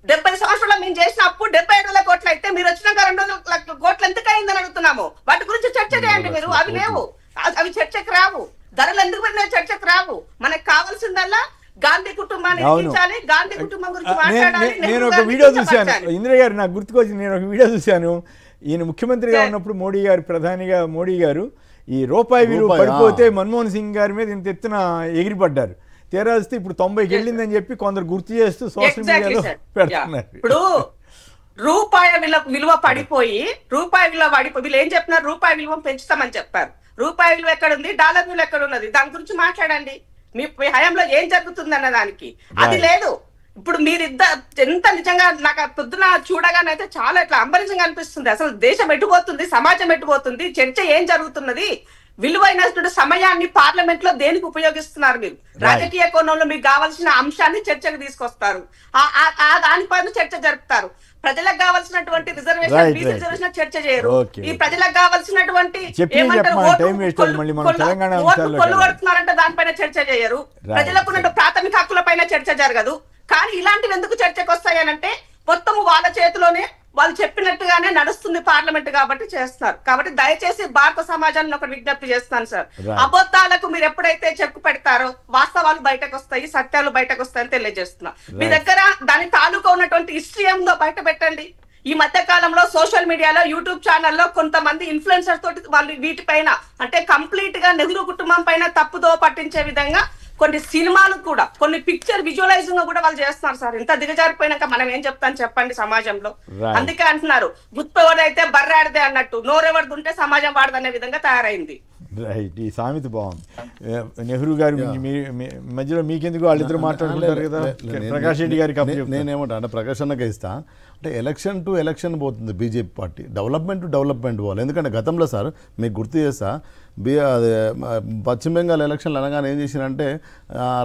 D: 70 సంవత్సరాల్లో మేము చేసిన అప్పు 75,000 కోట్లు అయితే మీరు వచ్చినాక 200 కోట్లు ఎందుకు అయిందని అడుగుతున్నాము. వాటి గురించి చర్చ చేయండి మీరు. అవి లేవు, అవి చర్చకు రావు. ధరలు ఎందుకు పెట్టినా చర్చకు రావు. మనకు కావాల్సిందల్లా గాంధీ కుటుంబాన్ని ఎక్కించాలి, గాంధీ కుటుంబం గురించి మాట్లాడాలి.
A: నేను ఒక వీడియో చూశాను ఇందిరా గారు, నాకు గుర్తుకొచ్చింది. నేను ఒక వీడియో చూశాను. ఈయన ముఖ్యమంత్రిగా ఉన్నప్పుడు ప్రధానిగా మోడీ గారు ఈ రూపాయి విలువ పడిపోతే మన్మోహన్ సింగ్ గారి మీద ఇంత ఎత్తున ఎగిరిపడ్డారు. తీరాస్తే ఇప్పుడు 90కి వెళ్ళిందని చెప్పి కొందరు గుర్తు చేస్తూ సోషల్ మీడియాలో పెడుతున్నారు.
D: ఇప్పుడు రూపాయి విలువ పడిపోయి వీళ్ళు ఏం చెప్పినారు? రూపాయి విలువ పెంచుతామని చెప్పారు. రూపాయి విలువ ఎక్కడుంది, డాలర్ విలువ ఎక్కడ ఉన్నది, దాని గురించి మాట్లాడండి. మీ హయాంలో ఏం జరుగుతుంది అన్న దానికి అది లేదు. ఇప్పుడు ఎంత నిజంగా నాకు పొద్దున చూడగానైతే చాలా ఇట్లా అంబరీషంగా అనిపిస్తుంది. అసలు దేశం ఎట్టుపోతుంది, సమాజం ఎట్టుపోతుంది, చర్చ ఏం జరుగుతున్నది, విలువైనటువంటి సమయాన్ని పార్లమెంట్ లో దేనికి ఉపయోగిస్తున్నారు? మీరు రాజకీయ కోణంలో మీకు కావాల్సిన అంశాన్ని చర్చకు తీసుకొస్తారు, దానిపైన చర్చ జరుపుతారు. ప్రజలకు కావాల్సినటువంటి రిజర్వేషన్, బీసీ రిజర్వేషన్ చర్చ చేయరు. ఈ ప్రజలకు కావాల్సినటువంటి కొల్లుగొడుతున్నారంటే దానిపైన చర్చ చేయరు. ప్రజలకు ప్రాథమిక హక్కుల పైన చర్చ జరగదు. కానీ ఇలాంటివి ఎందుకు చర్చకు వస్తాయనంటే మొత్తము వాళ్ళ చేతిలోనే వాళ్ళు చెప్పినట్టుగానే నడుస్తుంది పార్లమెంట్ కాబట్టి చేస్తున్నారు. కాబట్టి దయచేసి భారత సమాజాన్ని ఒక విజ్ఞప్తి చేస్తాను సార్, అబద్ధాలకు మీరు ఎప్పుడైతే చెక్కు పెడతారో వాస్తవాలు బయటకు వస్తాయి, సత్యాలు బయటకు వస్తాయని తెలియజేస్తున్నా. మీ దగ్గర దాని తాలూకా ఉన్నటువంటి హిస్టరీ ఏముందో బయట పెట్టండి. ఈ మధ్య కాలంలో సోషల్ మీడియాలో, యూట్యూబ్ ఛానల్లో కొంతమంది ఇన్ఫ్లుయెన్సర్ తోటి వాళ్ళు వీటిపైన అంటే కంప్లీట్ గా నెహ్రూ కుటుంబం పైన తప్పుదో పట్టించే విధంగా కొన్ని సినిమాలు కూడా, కొన్ని పిక్చర్ విజువలైజింగ్ కూడా వాళ్ళు చేస్తున్నారు సార్. ఇంత దిగజారిపోయినాక మనం ఏం చెప్తాను చెప్పండి సమాజంలో? అందుకే అంటున్నారు గుర్తుపెవరైతే బర్రాడితే అన్నట్టు, నోరెవరిది ఉంటే సమాజం వాడదనే విధంగా తయారైంది.
A: రైట్, ఈ సామెత బాగుంది. నెహ్రూ గారి మధ్యలో మీకెందుకు వాళ్ళిద్దరు మాట్లాడుకుంటారు కదా. ప్రకాష్ రెడ్డి గారికి
B: నేనేమంటా అంటే ప్రకాష్ అన్నకే ఇస్తా అంటే ఎలక్షన్ టు ఎలక్షన్ పోతుంది BJP party, development to development పోవాలి. ఎందుకంటే గతంలో సార్ మీకు గుర్తు చేస్తా, పశ్చిమ బెంగాల్ ఎలక్షన్లు అనగానే ఏం చేసినంటే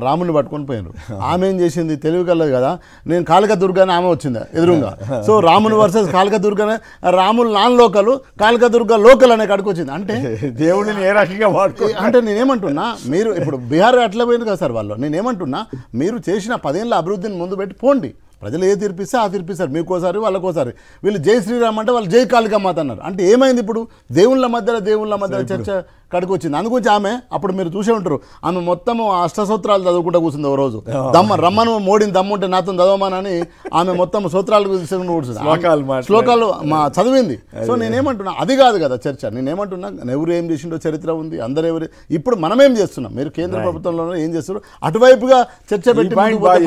B: రాముని పట్టుకొని పోయినారు. ఆమె ఏం చేసింది, తెలివి కలదు కదా, నేను కాళికా దుర్గానే ఆమె వచ్చింది ఎదురుగా. సో రాముని వర్సెస్ కాళికా దుర్గానే, Ramulu non local, Kalika Durga local అనే కాడికి వచ్చింది. అంటే
A: దేవుడిని ఏ రకంగా వాడుకో
B: అంటే నేనేమంటున్నా, మీరు ఇప్పుడు బీహార్ అట్లా పోయింది కదా సార్ వాళ్ళు. నేనేమంటున్నా, మీరు చేసిన 10 ఏళ్ళ అభివృద్ధిని ముందు పెట్టి పోండి. ప్రజలు ఏ తీర్పిస్తే ఆ తీర్పిస్తారు, మీకోసారి వాళ్ళకోసారి. వీళ్ళు జై శ్రీరామ్ అంటే వాళ్ళు జై కాళికామాత అన్నారు. అంటే ఏమైంది ఇప్పుడు? దేవుళ్ళ మధ్యలో చర్చ కడికి వచ్చింది. అందుగురించి ఆమె అప్పుడు మీరు చూసే ఉంటారు, ఆమె మొత్తం అష్టసూత్రాలు చదువుకుంటూ కూర్చుంది ఓ రోజు. రమ్మను మోడీని దమ్ముంటే నాతో చదవమనని ఆమె మొత్తం సూత్రాలు కూర్చుంది, శ్లోకాలు చదివింది. సో నేనేమంటున్నా అది కాదు కదా చర్చ. నేనేమంటున్నా ఎవరు ఏం చేసిండో చరిత్ర ఉంది, అందరు ఎవరు. ఇప్పుడు మనమేం చేస్తున్నాం, మీరు కేంద్ర ప్రభుత్వంలో ఏం చేస్తున్నారు, అటువైపుగా చర్చ పెట్టి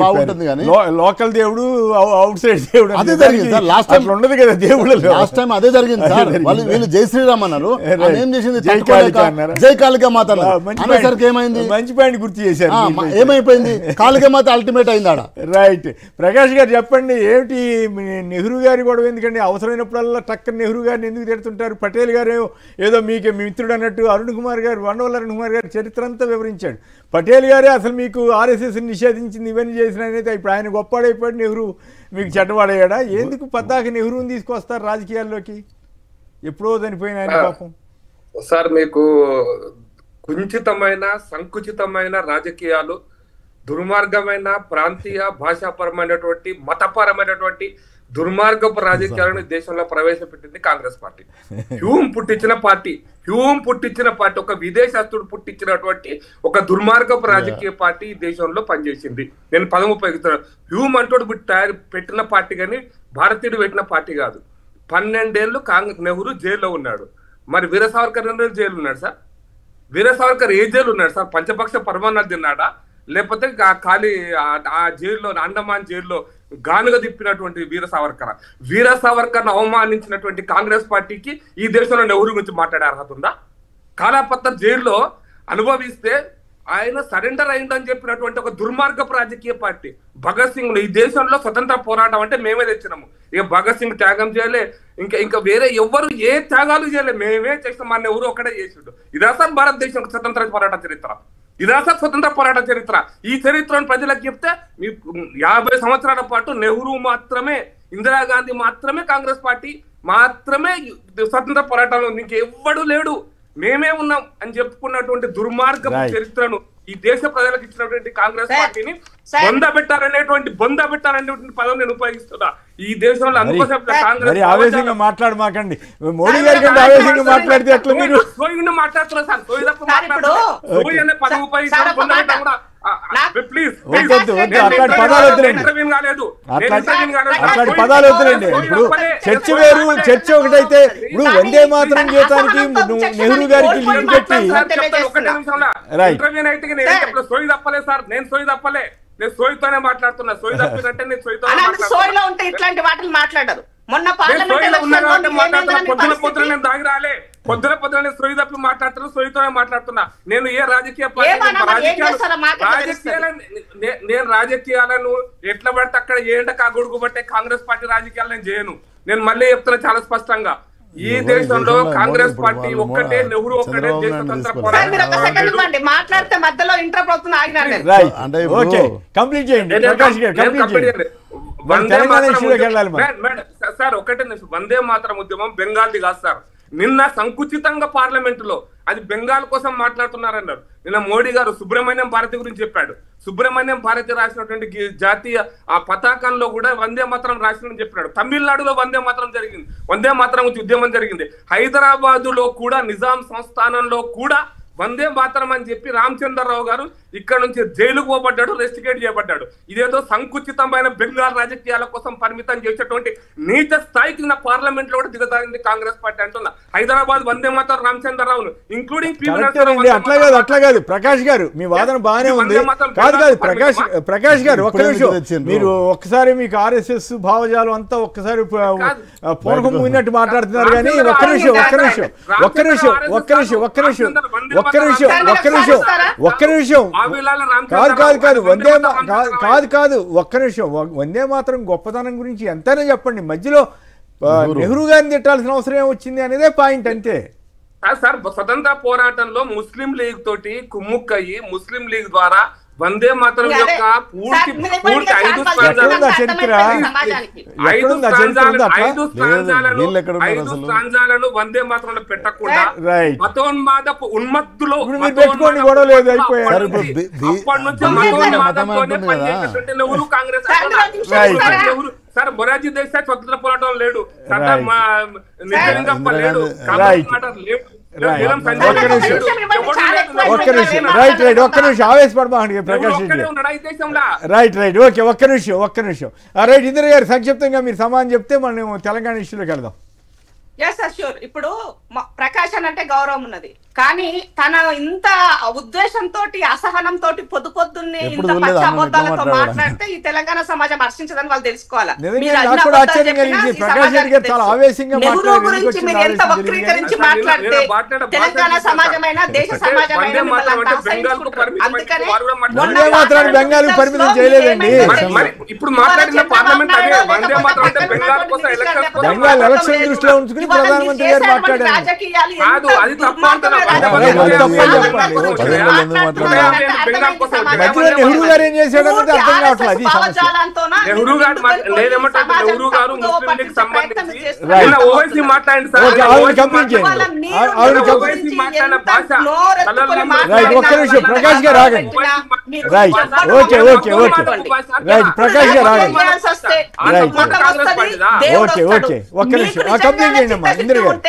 B: బాగుంటుంది. కానీ
A: లోకల్ దేవుడు అవుట్ సైడ్ దేవుడు
B: అదే జరిగింది సార్. లాస్ట్ టైం
A: ఉండదు కదా దేవుడు,
B: లాస్ట్ టైం అదే జరిగింది సార్. వీళ్ళు జై శ్రీరామ్ అన్నారు, ఏం చేసింది జై కాళికా మాత అనేసరికి ఏమైంది,
A: మంచి పాయింట్ గుర్తు చేశారు.
B: ఏమైపోయింది, కాళికా మాత అల్టిమేట్ అయింది ఆడ.
A: రైట్. ప్రకాష్ గారు చెప్పండి, ఏమిటి నెహ్రూ గారి గొడవ ఎందుకండి? అవసరమైనప్పుడల్లా టక్కన నెహ్రూ గారిని ఎందుకు తిడుతుంటారు? పటేల్ గారు ఏదో మీకే మీ మిత్రుడు అన్నట్టు అరుణ్ కుమార్ గారు, వనవల్ల అరుణ్ కుమార్ గారు చరిత్ర అంతా వివరించాడు. పటేల్ గారే అసలు మీకు ఆర్ఎస్ఎస్ని నిషేధించింది, ఇవన్నీ చేసిన అయితే ఇప్పుడు ఆయన గొప్పవాడైపోయాడు, నెహ్రూ మీకు చెడ్డవాడయ్యాడా? ఎందుకు పద్దాక నెహ్రూని తీసుకొస్తారు రాజకీయాల్లోకి? ఎప్పుడో చనిపోయిన ఆయన పాపం.
C: సార్ మీకు కుంచితమైన సంకుచితమైన రాజకీయాలు, దుర్మార్గమైన ప్రాంతీయ భాషాపరమైనటువంటి మతపరమైనటువంటి దుర్మార్గపు రాజకీయాలను దేశంలో ప్రవేశపెట్టింది కాంగ్రెస్ పార్టీ. హ్యూమ్ పుట్టించిన పార్టీ, ఒక విదేశస్తుడు పుట్టించినటువంటి ఒక దుర్మార్గపు రాజకీయ పార్టీ ఈ దేశంలో పనిచేసింది. నేను పదం ఉపయోగిస్తున్నాను. హ్యూమ్ అంటోడు పెట్టిన పార్టీ కానీ భారతీయుడు పెట్టిన పార్టీ కాదు. 12 ఏళ్ళు నెహ్రూ జైల్లో ఉన్నాడు. మరి వీర సావర్కర్ జైలు ఉన్నాడు సార్. వీర సావర్కర్ ఏ జైలు ఉన్నాడు సార్? పంచపక్ష పరమాన్నాలు తిన్నాడా, లేకపోతే ఖాళీ ఆ జైల్లో అండమాన్ జైల్లో గానుగా తిప్పినటువంటి వీర సావర్కర్ అవమానించినటువంటి కాంగ్రెస్ పార్టీకి ఈ దేశంలో నెహ్రూ గురించి మాట్లాడే అర్హత ఉందా? కాలాపత్తర్ జైల్లో అనుభవిస్తే ఆయన సరెండర్ అయిందని చెప్పినటువంటి ఒక దుర్మార్గపు రాజకీయ పార్టీ. భగత్ సింగ్ ఈ దేశంలో స్వతంత్ర పోరాటం అంటే మేమే తెచ్చినాము. ఇక భగత్ సింగ్ త్యాగం చేయలే, ఇంకా వేరే ఎవ్వరు ఏ త్యాగాలు చేయలే, మేమే చేస్తాం. మా నెహ్రూ ఒక్కడే చేసిండు. ఇదా సార్ భారతదేశం స్వతంత్ర పోరాట చరిత్ర? ఇదా సార్ స్వతంత్ర పోరాట చరిత్ర? ఈ చరిత్రను ప్రజలకు చెప్తే మీ 50 సంవత్సరాల పాటు నెహ్రూ మాత్రమే, ఇందిరాగాంధీ మాత్రమే, కాంగ్రెస్ పార్టీ మాత్రమే స్వతంత్ర పోరాటంలో, ఇంకెవ్వడు లేడు, మేమే ఉన్నాం అని చెప్పుకున్నటువంటి దుర్మార్గ చరిత్రను ఈ దేశ ప్రజలకు ఇచ్చినటువంటి కాంగ్రెస్ పార్టీని బొంద పెట్టారనేటువంటి పదం నేను ఉపయోగిస్తున్నా. ఈ దేశంలో అందుకోసం కాంగ్రెస్
A: ఆవేశంగా మాట్లాడమాకండి. మోడీ గారి కంటే ఆవేశంగా మాట్లాడితే ఎట్లా? మీరు
C: సోయి మాట్లాడుతున్నారు సార్. సోయి తప్ప మాట్లాడుతున్నారు. సోయి అనే పదం ఉపయోగిస్తారు.
A: అట్లాంటి పదాలు వద్దులేండి. ఇప్పుడు చర్చ వేరు, చర్చ ఒకటైతే ఇప్పుడు వందే మాతరం గీతానికి నెహ్రూ గారికి లింక్ పెట్టి
C: సోయి తప్పలే సార్. నేను సోయి తప్పలే, నేను సోయితోనే మాట్లాడుతున్నా. సోయి తప్పినట్టే నేను
D: సోయిలో ఉంటే ఇట్లాంటి మాటలు మాట్లాడరు. మొన్న
C: పొద్దున నేను దాగి రాలే, పొద్దున సోయి తప్పి మాట్లాడుతున్నా, సోయితోనే మాట్లాడుతున్నా. నేను ఏ రాజకీయ నేను రాజకీయాలను ఎట్లా పడితే అక్కడ ఏంటో కాగొడుగు బట్టే కాంగ్రెస్ పార్టీ రాజకీయాలు నేను చేయను. నేను మళ్ళీ చెప్తున్నా చాలా స్పష్టంగా, ఈ దేశంలో కాంగ్రెస్ పార్టీ ఒక్కటే, నెహ్రూ ఒక్కటే దేశ స్వతంత్ర పోరాటం.
D: మాట్లాడితే మధ్యలో ఇంటర్ అవుతున్నా ఆగినారు.
C: సార్ ఒకటే వందే మాతరం ఉద్యమం బెంగాల్ది కాదు సార్. నిన్న సంకుచితంగా పార్లమెంట్ లో అది బెంగాల్ కోసం మాట్లాడుతున్నారన్నారు. నిన్న మోడీ గారు సుబ్రహ్మణ్యం భారతి గురించి చెప్పాడు. సుబ్రహ్మణ్యం భారతి రాసినటువంటి జాతీయ ఆ పతాకంలో కూడా వందే మాతరం రాసిందని చెప్పినాడు. తమిళనాడులో వందే మాతరం జరిగింది, వందే మాతరం గురించి ఉద్యమం జరిగింది. హైదరాబాదులో కూడా నిజాం సంస్థానంలో కూడా వందే మాతరం అని చెప్పి రామచంద్రరావు గారు ఇక్కడ నుంచి జైలుకు పోబడ్డాడు, రెస్టికేట్ చేయబడ్డాడు. ఇదేదో సంకుచితమైన బెంగాల్ రాజకీయాల కోసం పరిమితం చేసేటువంటి నీచ స్థాయికి నా పార్లమెంట్ లో కూడా దిగజారింది కాంగ్రెస్ పార్టీ అంటున్నా. హైదరాబాద్ వందే మాతరం రామచంద్రరావును ఇంక్లూడింగ్
A: అట్లా కాదు ప్రకాష్ గారు, మీ వాదన బాగానే ఉంది. కాదు ప్రకాష్ గారు ఒక్క నిమిషం, మీరు ఒక్కసారి మీకు ఆర్ఎస్ఎస్ భావజాలం అంతా ఒక్కసారి పూర్వకం ఉన్నట్టు మాట్లాడుతున్నారు. కానీ ఒక్క నిమిషం ఒక్క నిమిషం వందే మాత్రం గొప్పతనం గురించి ఎంతైనా చెప్పండి. మధ్యలో నెహ్రూ గారిని తిట్టాల్సిన అవసరం ఏమొచ్చింది అనేదే పాయింట్ అంతే
C: సార్. స్వతంత్ర పోరాటంలో ముస్లిం లీగ్ తోటి కుమ్ముక్కయ్యి ముస్లిం లీగ్ ద్వారా వందే మాతరం యొక్క పూర్తి 5 స్థానాలను వందే మాత్రంలో పెట్టకుండా మతోన్మాదపు ఉన్మత్తులో అప్పటి నుంచి మతోన్మాదంతోనే పనిచేసేటువంటి నెహ్రూ కాంగ్రెస్. సార్ మొరార్జీ దేశాయ్ స్వతంత్ర పోరాటం లేడు, నిజలింగప్ప లేడు, లేడు.
A: ఒక్క నిమిషం ఆవేశపడమాకండి ప్రకాష్ రెడ్డి. రైట్ ఓకే ఒక్క నిమిషం. రైట్ ఇందిర గారు సంక్షిప్తంగా మీరు సమాధానం చెప్తే మనం తెలంగాణ ఇష్యూలోకి వెళ్దాం.
D: Yes sure. ఇప్పుడు ప్రకాష్ అని అంటే గౌరవం ఉన్నది, కానీ తన ఇంత ఉద్దేశంతో అసహనంతో పొద్దున్నే ఇంత పచ్చి అబద్ధాలతో మాట్లాడితే ఈ తెలంగాణ సమాజం హర్షించదని వాళ్ళు తెలుసుకోవాలి. నెహ్రూ గురించి మీరు ఎంత వక్రీకరించి మాట్లాడితే తెలంగాణ సమాజమైన దేశ సమాజమైన అందుకనే
A: బెంగాల్ పరిమితం చేయలేదండి. బెంగాల్ ఎలక్షన్ దృష్టిలో ఉంచుకుని ప్రధానమంత్రి గారు మాట్లాడారు. నెహ్రూ గారు ఏం చేశాడు అన్నది అర్థం కావట్లేదు. అది
C: నెహ్రూ గారు నెహ్రూ గారు ముస్లింలకు సంబంధించి ఓవైసీ మాట్లాడండి సార్. మాట్లాడిన భాష
A: ఒక్క నిమిషం ప్రకాష్ గారు ఆగండి. రైట్ ఓకే ప్రకాష్ గారు ఆగండి. ఓకే ఒక్క నిమిషం కంప్లీట్ చేయండి అమ్మా ఇందిర గారు.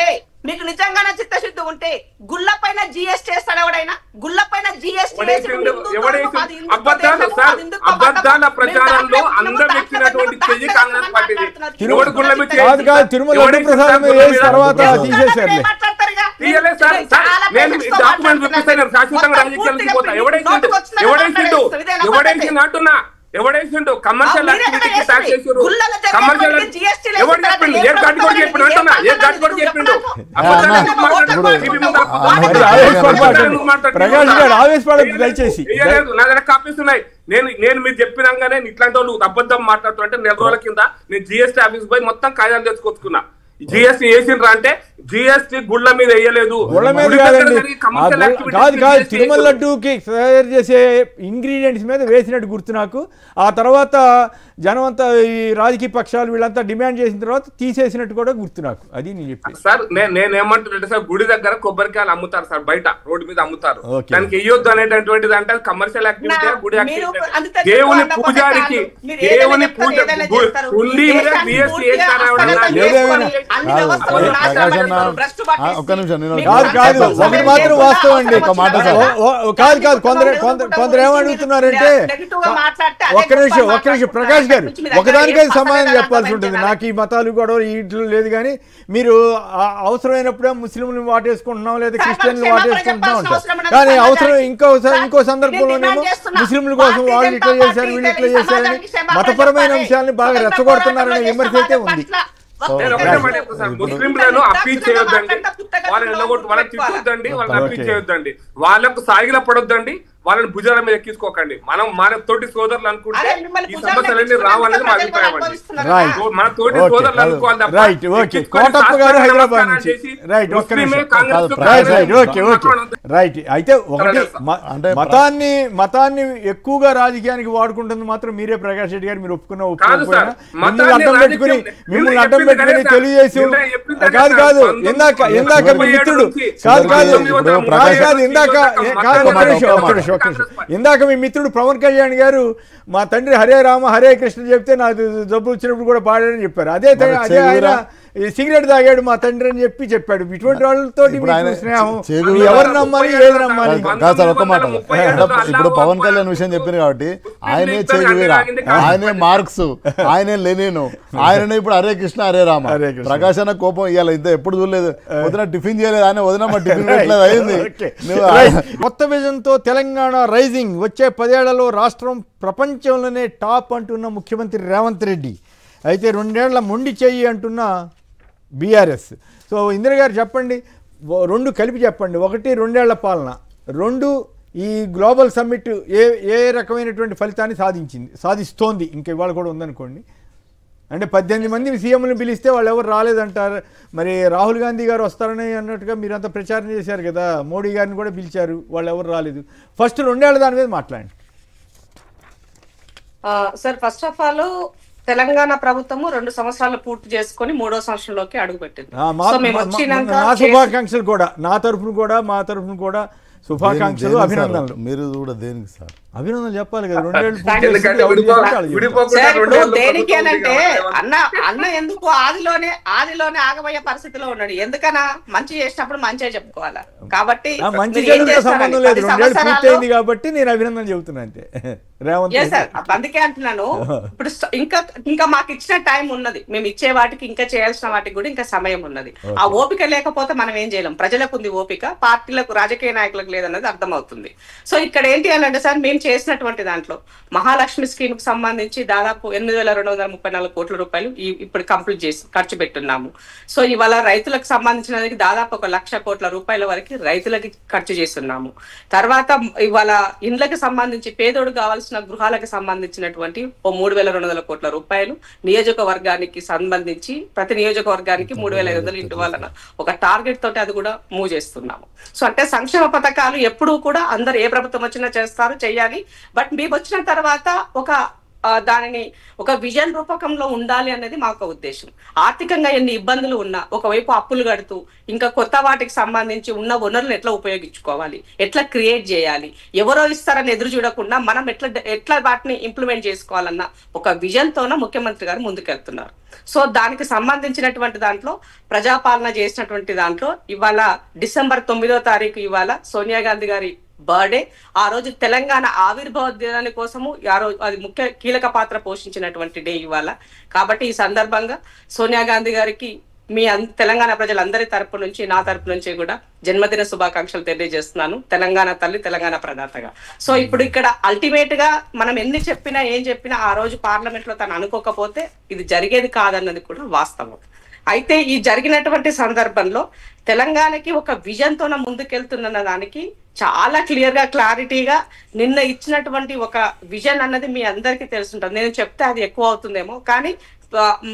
D: మీకు నిజంగానే చిత్తశుద్ధి ఉంటే గుళ్ళ పైన జిఎస్టీ వేస్తాడు ఎవడైనా? గుళ్ళ పైన జిఎస్టీ
C: అబద్ధాల ప్రచారంలో అందరూ ఎక్కినటువంటి చెయ్యి కాంగ్రెస్ పార్టీది.
A: తిరుమల ప్రసాదం తర్వాత తీసేశారు.
C: డాక్యుమెంట్ చూపిస్తాను శాశ్వతంగా రాజకీయాలకు పోతా. ఎవడేసిండు కమర్షియల్ యాక్టివిటీకి ట్యాక్స్ చేసారు. కమర్షియల్ ఎవరు చెప్పిండు? ఏ గడ్డి కూడా చెప్పిండు అంటున్నా. ఏ గడ్డి కూడా చెప్పిండు?
A: దయచేసి
C: నా దగ్గర కాపీస్ ఉన్నాయి. నేను మీరు చెప్పినాగానే ఇట్లాంటి వాళ్ళు అబద్ధం మాట్లాడుతుంటే నెల రోజుల కింద నేను జిఎస్టీ ఆఫీస్ పోయి మొత్తం కాగితాలు తెచ్చుకొచ్చుకున్నా. జిఎస్టీ వేసిండ్రా అంటే జిఎస్టీ గుళ్ళ మీద వేయలేదు.
A: కాదు తిరుమల లడ్డూకి తయారు చేసే ఇంగ్రీడియంట్స్ మీద వేసినట్టు గుర్తు నాకు. ఆ తర్వాత జనం అంతా ఈ రాజకీయ పక్షాలు వీళ్ళంతా డిమాండ్ చేసిన తర్వాత తీసేసినట్టు కూడా గుర్తు నాకు. అది నేను చెప్పి
C: సార్ నేనేమంటున్నాను సార్, గుడి దగ్గర కొబ్బరికాయలు అమ్ముతారు సార్, బయట రోడ్డు మీద అమ్ముతారు. దానికి వేయొద్దు అనేటటువంటిది అంటే కమర్షియల్ యాక్టివిటీ, గుడి యాక్టివిటీ. దేవుని పూజారికి దేవుని పూజ హుండీ మీద జిఎస్టీ వేస్తారా?
B: ఒక్క నిమిషం
A: కాదు ఒకటి మాత్రం వాస్తవం అండి. కాదు కొందరు ఏమడుగుతున్నారంటే ఒక్క నిమిషం ప్రకాష్ గారు ఒకదానికైతే సమాధానం చెప్పాల్సి ఉంటుంది. నాకు ఈ మతాలు గొడవ ఇంట్లో లేదు, కానీ మీరు అవసరమైనప్పుడే ముస్లింలు వాటేసుకుంటున్నాం లేదా క్రిస్టియన్లు వాటేసుకుంటున్నాం ఉంటారు. కానీ అవసరం ఇంకో సందర్భంలోనేమో ముస్లింల కోసం వాళ్ళు ఇట్లా చేశారు వీళ్ళు ఇట్లా చేశారని మతపరమైన అంశాలని బాగా రెచ్చగొడుతున్నారనే విమర్శ అయితే ఉంది.
C: ముస్లింలను అప్పీల్ చేయొద్దండి, వాళ్ళని వాళ్ళని తిట్టొద్దండి, వాళ్ళని అప్పీల్ చేయొద్దండి, వాళ్ళకు సాగిల పడొద్దండి, వాళ్ళని భుజాల మీద ఎక్కించుకోకండి. మనం మన తోటి సోదరులు అనుకుంటే ఈ సమస్యలన్నీ రావాలని మా అభిప్రాయం అండి. మన తోటి సోదరులు అనుకోవాలి తప్ప
A: అయితే ఒకటి మతాన్ని ఎక్కువగా రాజకీయానికి వాడుకుంటుంది మాత్రం మీరే ప్రకాష్ రెడ్డి గారు. మీరు ఒప్పుకున్న మిమ్మల్ని అడ్డం పెట్టుకుని తెలుగుదేశం కాదు ఇందాక మీ మిత్రుడు ఇందాక మీ మిత్రుడు పవన్ కళ్యాణ్ గారు మా తండ్రి హరే రామ హరే కృష్ణ చెప్తే నాకు జబ్బు వచ్చినప్పుడు కూడా పాడాడని చెప్పారు. అదే ఆయన సిగరెట్ తాగాడు మా తండ్రి అని చెప్పాడు. ఇటువంటి వాళ్ళతో స్నేహం ఎవరు నమ్మాలి ఏది నమ్మాలి?
B: ఒక మాట ఇప్పుడు పవన్ కళ్యాణ్ విషయం చెప్పింది కాబట్టి ఆయనే చేగువేరా, ఆయనే మార్క్స్, ఆయనే లెనిన్, ఆయననే ఇప్పుడు హరే కృష్ణ హరే రామ. ప్రకాశ్ అన్న కోపం ఇవ్వాలి ఇంత ఎప్పుడు చూడలేదు. వదిన టిఫిన్ చేయలేదు, ఆయన వదిన టిఫిన్ పెట్టలేదు అయింది.
A: కొత్త విజన్తో తెలంగాణ రైజింగ్, వచ్చే 10 ఏళ్లలో రాష్ట్రం ప్రపంచంలోనే టాప్ అంటున్న ముఖ్యమంత్రి రేవంత్ రెడ్డి. అయితే 2 ఏళ్ల మొండి చెయ్యి అంటున్న బీఆర్ఎస్. సో ఇందిర గారు చెప్పండి, 2 కలిపి చెప్పండి. 1 2 ఏళ్ల పాలన, 2 ఈ గ్లోబల్ సమ్మిట్ ఏ రకమైనటువంటి ఫలితాన్ని సాధిస్తోంది. ఇంకా ఇవాళ కూడా ఉందనుకోండి. అంటే 18 మంది సీఎంలను పిలిస్తే వాళ్ళు ఎవరు రాలేదంటారు. మరి రాహుల్ గాంధీ గారు వస్తారని అన్నట్టుగా మీరంతా ప్రచారం చేశారు కదా, మోడీ గారిని కూడా పిలిచారు, వాళ్ళు ఎవరు రాలేదు. ఫస్ట్ 2 ఏళ్ల దాని మీద మాట్లాడండి
D: sir. First of all Telangana ప్రభుత్వము 2 సంవత్సరాలు పూర్తి చేసుకుని 3వ సంవత్సరంలోకి అడుగుపెట్టింది.
A: నా శుభాకాంక్షలు కూడా, నా తరఫున కూడా శుభాకాంక్షలు, అభినందనలు.
B: మీరు కూడా దేనికి సార్
A: అభినందనలు చెప్పాలి కదా, 2 ఏళ్ళు పూర్తి
C: ఎందుకంటే
A: చేసుకుంటే
C: విడిపోకుండా
D: సార్, ఇప్పుడు
C: 2 ఏళ్ళు
D: దేనికి
C: ప్రభుత్వం
D: అంటే
C: ఉంది కదా.
D: అన్న ఎందుకు ఆదిలోనే ఆగబోయే పరిస్థితిలో ఉన్నాడు. ఎందుకనా మంచి చేసినప్పుడు మంచిగా చెప్పుకోవాలా. కాబట్టి
A: మంచి
D: మీరు ఏం
A: చెడుతో
D: చేస్తారని
A: సంబంధం లేదు,
D: 10
A: 2 ఏళ్ళు
D: సంవత్సరాల్లో
A: పూర్తయింది కాబట్టి నేను అభినందన చెబుతున్నా అంతే. Revanth
D: Yes, sir. అందుకే అంటున్నాను, ఇప్పుడు ఇంకా మాకు ఇచ్చిన టైం ఉన్నది. మేము ఇచ్చే వాటికి, ఇంకా చేయాల్సిన వాటికి కూడా ఇంకా సమయం ఉన్నది. ఆ ఓపిక లేకపోతే మనం ఏం చేయలేం. ప్రజలకు ఉంది ఓపిక, పార్టీలకు, రాజకీయ నాయకులకు లేదన్నది అర్థమవుతుంది. సో ఇక్కడ ఏంటి అని అంటే సార్, మేము చేసినటువంటి దాంట్లో మహాలక్ష్మి స్కీమ్ కు సంబంధించి దాదాపు 8,234 కోట్ల రూపాయలు ఇప్పుడు కంప్లీట్ చేసి ఖర్చు పెట్టున్నాము. సో ఇవాళ రైతులకు సంబంధించినది దాదాపు 1,00,000 కోట్ల రూపాయల వరకు రైతులకి ఖర్చు చేస్తున్నాము. తర్వాత ఇవాళ ఇండ్లకు సంబంధించి పేదోడు కావాల్సిన గృహాలకు సంబంధించినటువంటి 3,200 కోట్ల రూపాయలు నియోజకవర్గానికి సంబంధించి ప్రతి నియోజకవర్గానికి 3,500 ఇంటి వలన ఒక టార్గెట్ తోటి అది కూడా మూవ్ చేస్తున్నాము. సో అంటే సంక్షేమ పథకాలు ఎప్పుడూ కూడా అందరు ఏ ప్రభుత్వం వచ్చినా చేస్తారు, చెయ్యాలి. బట్ మేము వచ్చిన తర్వాత దానిని ఒక విజన్ రూపకంలో ఉండాలి అనేది మాకు ఉద్దేశం. ఆర్థికంగా ఎన్ని ఇబ్బందులు ఉన్నా ఒకవైపు అప్పులు కడుతూ ఇంకా కొత్త వాటికి సంబంధించి ఉన్న వనరులను ఎట్లా ఉపయోగించుకోవాలి, ఎట్లా క్రియేట్ చేయాలి, ఎవరో ఇస్తారని ఎదురు చూడకుండా మనం ఎట్లా వాటిని ఇంప్లిమెంట్ చేసుకోవాలన్న ఒక విజన్ తోన ముఖ్యమంత్రి గారు ముందుకెళ్తున్నారు. సో దానికి సంబంధించినటువంటి దాంట్లో ప్రజాపాలన చేసినటువంటి దాంట్లో ఇవాళ డిసెంబర్ 9వ తారీఖు ఇవాళ సోనియా గాంధీ గారి బర్త్డే. ఆ రోజు తెలంగాణ ఆవిర్భావ దినాని కోసము ఆ రోజు అది కీలక పాత్ర పోషించినటువంటి డే ఇవాళ. కాబట్టి ఈ సందర్భంగా సోనియా గాంధీ గారికి మీ తెలంగాణ ప్రజలందరి తరపు నుంచి, నా తరపు నుంచి కూడా జన్మదిన శుభాకాంక్షలు తెలియజేస్తున్నాను. తెలంగాణ తల్లి, తెలంగాణ ప్రదాతగా. సో ఇప్పుడు ఇక్కడ అల్టిమేట్ గా మనం ఎన్ని చెప్పినా ఏం చెప్పినా ఆ రోజు పార్లమెంట్ లో తను అనుకోకపోతే ఇది జరిగేది కాదన్నది కూడా వాస్తవం. అయితే ఈ జరిగినటువంటి సందర్భంలో తెలంగాణకి ఒక విజన్ తోన ముందుకెళ్తున్న దానికి చాలా క్లారిటీగా నిన్న ఇచ్చినటువంటి ఒక విజన్ అన్నది మీ అందరికీ తెలుసుంటుంది. నేను చెప్తే అది ఎక్కువ అవుతుందేమో, కానీ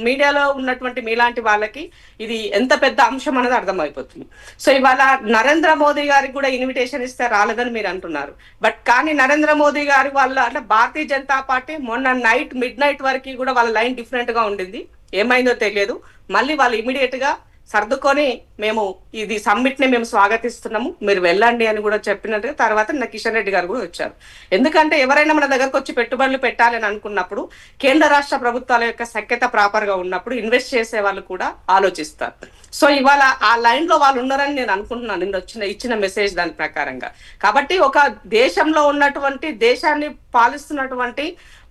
D: మీడియాలో ఉన్నటువంటి మీలాంటి వాళ్ళకి ఇది ఎంత పెద్ద అంశం అనేది అర్థమైపోతుంది. సో ఇవాళ నరేంద్ర మోదీ గారికి కూడా ఇన్విటేషన్ ఇస్తే రాలేదని మీరు అంటున్నారు. బట్ కానీ నరేంద్ర మోదీ గారి వాళ్ళ అంటే భారతీయ జనతా పార్టీ మొన్న మిడ్ నైట్ వరకు కూడా వాళ్ళ లైన్ డిఫరెంట్ గా ఉండింది. ఏమైందో తెలియదు. మళ్ళీ వాళ్ళు ఇమీడియట్ గా సర్దుకొని మేము ఇది సమ్మిట్ ని మేము స్వాగతిస్తున్నాము, మీరు వెళ్ళండి అని కూడా చెప్పినట్టుగా తర్వాత నా కిషన్ రెడ్డి గారు కూడా వచ్చారు. ఎందుకంటే ఎవరైనా మన దగ్గరకు వచ్చి పెట్టుబడులు పెట్టాలని అనుకున్నప్పుడు కేంద్ర రాష్ట్ర ప్రభుత్వాల యొక్క సఖ్యత ప్రాపర్ గా ఉన్నప్పుడు ఇన్వెస్ట్ చేసే వాళ్ళు కూడా ఆలోచిస్తారు. సో ఇవాళ ఆ లైన్ లో వాళ్ళు ఉన్నారని నేను అనుకుంటున్నాను నిన్న ఇచ్చిన మెసేజ్ దాని ప్రకారంగా. కాబట్టి ఒక దేశంలో ఉన్నటువంటి, దేశాన్ని పాలిస్తున్నటువంటి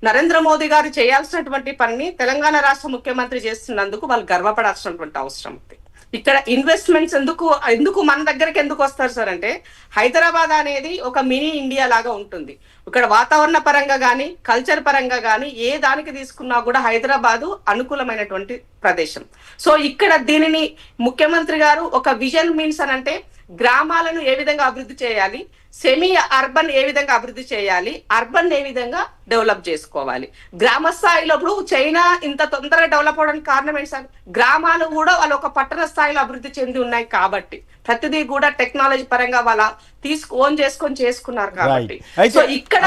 D: నరేంద్ర మోదీ గారు చేయాల్సినటువంటి పనిని తెలంగాణ రాష్ట్ర ముఖ్యమంత్రి చేస్తున్నందుకు వాళ్ళు గర్వపడాల్సినటువంటి అవసరం ఉంది. ఇక్కడ ఇన్వెస్ట్మెంట్స్ ఎందుకు మన దగ్గరికి ఎందుకు వస్తారు సార్ అంటే, హైదరాబాద్ అనేది ఒక మినీ ఇండియా లాగా ఉంటుంది. ఇక్కడ వాతావరణ పరంగా కానీ, కల్చర్ పరంగా కానీ ఏ దానికి తీసుకున్నా కూడా హైదరాబాదు అనుకూలమైనటువంటి ప్రదేశం. సో ఇక్కడ దీనిని ముఖ్యమంత్రి గారు ఒక విజన్ మీన్స్ అని అంటే, గ్రామాలను ఏ విధంగా అభివృద్ధి చేయాలి, సెమీ అర్బన్ ఏ విధంగా అభివృద్ధి చేయాలి, అర్బన్ ఏ విధంగా డెవలప్ చేసుకోవాలి. గ్రామ స్థాయిలో ఇప్పుడు చైనా ఇంత తొందరగా డెవలప్ అవడానికి కారణం ఏంటి సార్? గ్రామాలు కూడా వాళ్ళు ఒక పట్టణ స్థాయిలో అభివృద్ధి చెంది ఉన్నాయి కాబట్టి, ప్రతిదీ కూడా టెక్నాలజీ పరంగా వాళ్ళ ఓన్ చేసుకున్నారు కాబట్టి. సో ఇక్కడ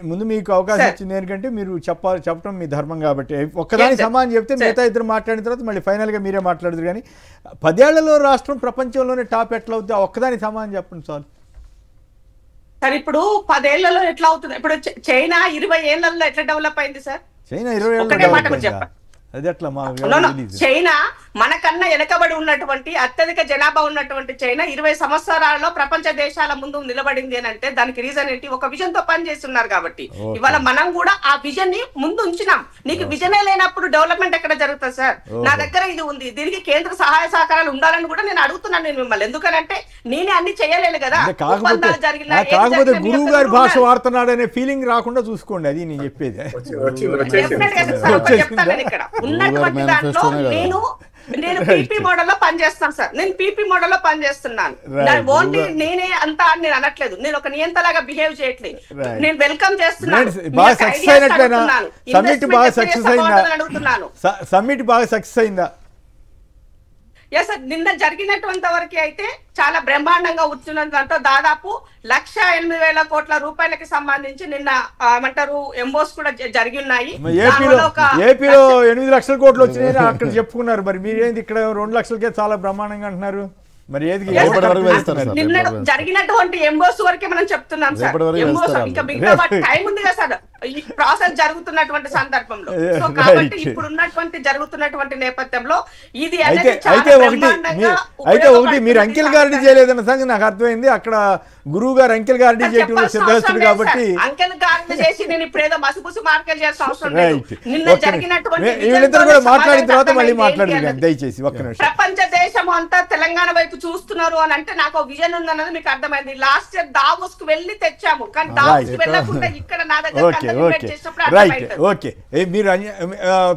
A: ముందు మీకు అవకాశం ఇచ్చింది ఎందుకంటే మీరు చెప్పడం మీ ధర్మం కాబట్టి ఒక్కదాని సమానం చెప్తే మిగతా ఇద్దరు మాట్లాడిన తర్వాత మళ్ళీ ఫైనల్గా మీరే మాట్లాడదురు. కానీ 10 ఏళ్లలో రాష్ట్రం ప్రపంచంలోనే టాప్ ఎట్లా అవుతుంది, ఒక్కదాని సమానం చెప్పండి సార్.
D: సార్ ఇప్పుడు 10 ఏళ్లలో ఎట్లా అవుతుంది? ఇప్పుడు చైనా 20 ఏళ్లలో ఎట్లా డెవలప్ అయింది సార్?
A: చైనా 20
D: ఒకటే మాట కూడా చెప్పండి.
A: అది ఎట్లా
D: చైనా మనకన్నా వెనకబడి ఉన్నటువంటి అత్యధిక జనాభా ఉన్నటువంటి చైనా 20 సంవత్సరాలలో ప్రపంచ దేశాల ముందు నిలబడింది అని అంటే దానికి రీజన్ ఏంటి? ఒక విజన్ తో పనిచేస్తున్నారు కాబట్టి. ఇవాళ మనం కూడా ఆ విజన్ ని ముందు ఉంచినాం. నీకు విజనే లేనప్పుడు డెవలప్మెంట్ ఎక్కడ జరుగుతుంది సార్? నా దగ్గర ఇది ఉంది, దీనికి కేంద్ర సహాయ సహకారాలు ఉండాలని కూడా నేను అడుగుతున్నాను నేను మిమ్మల్ని. ఎందుకంటే నేనే అన్ని చేయలేను కదా.
A: కాకపోతే గురువు గారి భాష వాడుతున్నాడు అనే ఫీలింగ్ రాకుండా చూసుకోండి, అది నేను చెప్పేది.
D: ఇక్కడ ఉన్నటువంటి దాంట్లో నేను పీపీ మోడల్ లో పనిచేస్తాను సార్. నేను పీపీ మోడల్ లో పనిచేస్తున్నాను. ఓన్లీ నేనే అంతా నేను అనట్లేదు, నేను ఒక నియంతలాగా బిహేవ్ చేయట్లేదు. నేను వెల్కమ్ చేస్తున్నాను.
A: సమ్మిట్ బాగా సక్సెస్ అయిందా?
D: ఎస్ సార్, నిన్న జరిగినటువంటి వరకు అయితే చాలా బ్రహ్మాండంగా వచ్చిన దాంట్లో దాదాపు 1,08,000 కోట్ల రూపాయలకి సంబంధించి నిన్న ఏమంటారు ఎంబోస్ కూడా జరిగి ఉన్నాయి.
A: ఏపీలో 8 లక్షల కోట్లు వచ్చినాయని అక్కడ చెప్పుకున్నారు. మరి మీరేంది ఇక్కడ 2 లక్షలకే చాలా బ్రహ్మాండంగా అంటున్నారు? మరి ఏది
B: రేపటి వరకు వేస్తారు సార్.
D: నిన్న జరిగినటువంటి ఎంబోస్ వరకే మనం చెప్తున్నాం సార్.
B: రేపటి వరకు
D: ఎంబోస్
B: వేస్తారు
D: ఇంకా మిగతా టైం ఉంది కదా సార్ ఈ ప్రాసెస్ జరుగుతున్నటువంటి సందర్భంలో. సో కాబట్టి ఇప్పుడు ఉన్నటువంటి జరుగుతున్నటువంటి నేపథ్యంలో ఇది
A: అయితే ఒకటి మీరు అంకిల్ గారిని చేయలేదన్న సంగతి నాకు అర్థమైంది. అక్కడ గురువు గారు అంకిల్ గారిని చేయటంలో సిద్ధస్తుడు కాబట్టి
D: అంకిల్ గారిని చేసి నేను ఇప్పుడు ఏదో మసిపూసి మార్కెట్ చేయాల్సిన అవసరం లేదు. నిన్న జరిగినటువంటి
A: వీళ్ళిద్దరు కూడా మాట్లాడిన తర్వాత మళ్ళీ మాట్లాడదు దయచేసి ఒక్క నిమిషం.
D: ప్రపంచ దేశం అంతా తెలంగాణ వైపు చూస్తున్నారు అని అంటే నాకు విజన్ ఉందన్నది మీకు అర్థమైంది. లాస్ట్ ఇయర్ దావోస్ కు వెళ్ళి తెచ్చాము కానీ దావోస్ కు వెళ్ళకుండా ఇక్కడ నా దగ్గర
A: రైట్ ఓకే. మీరు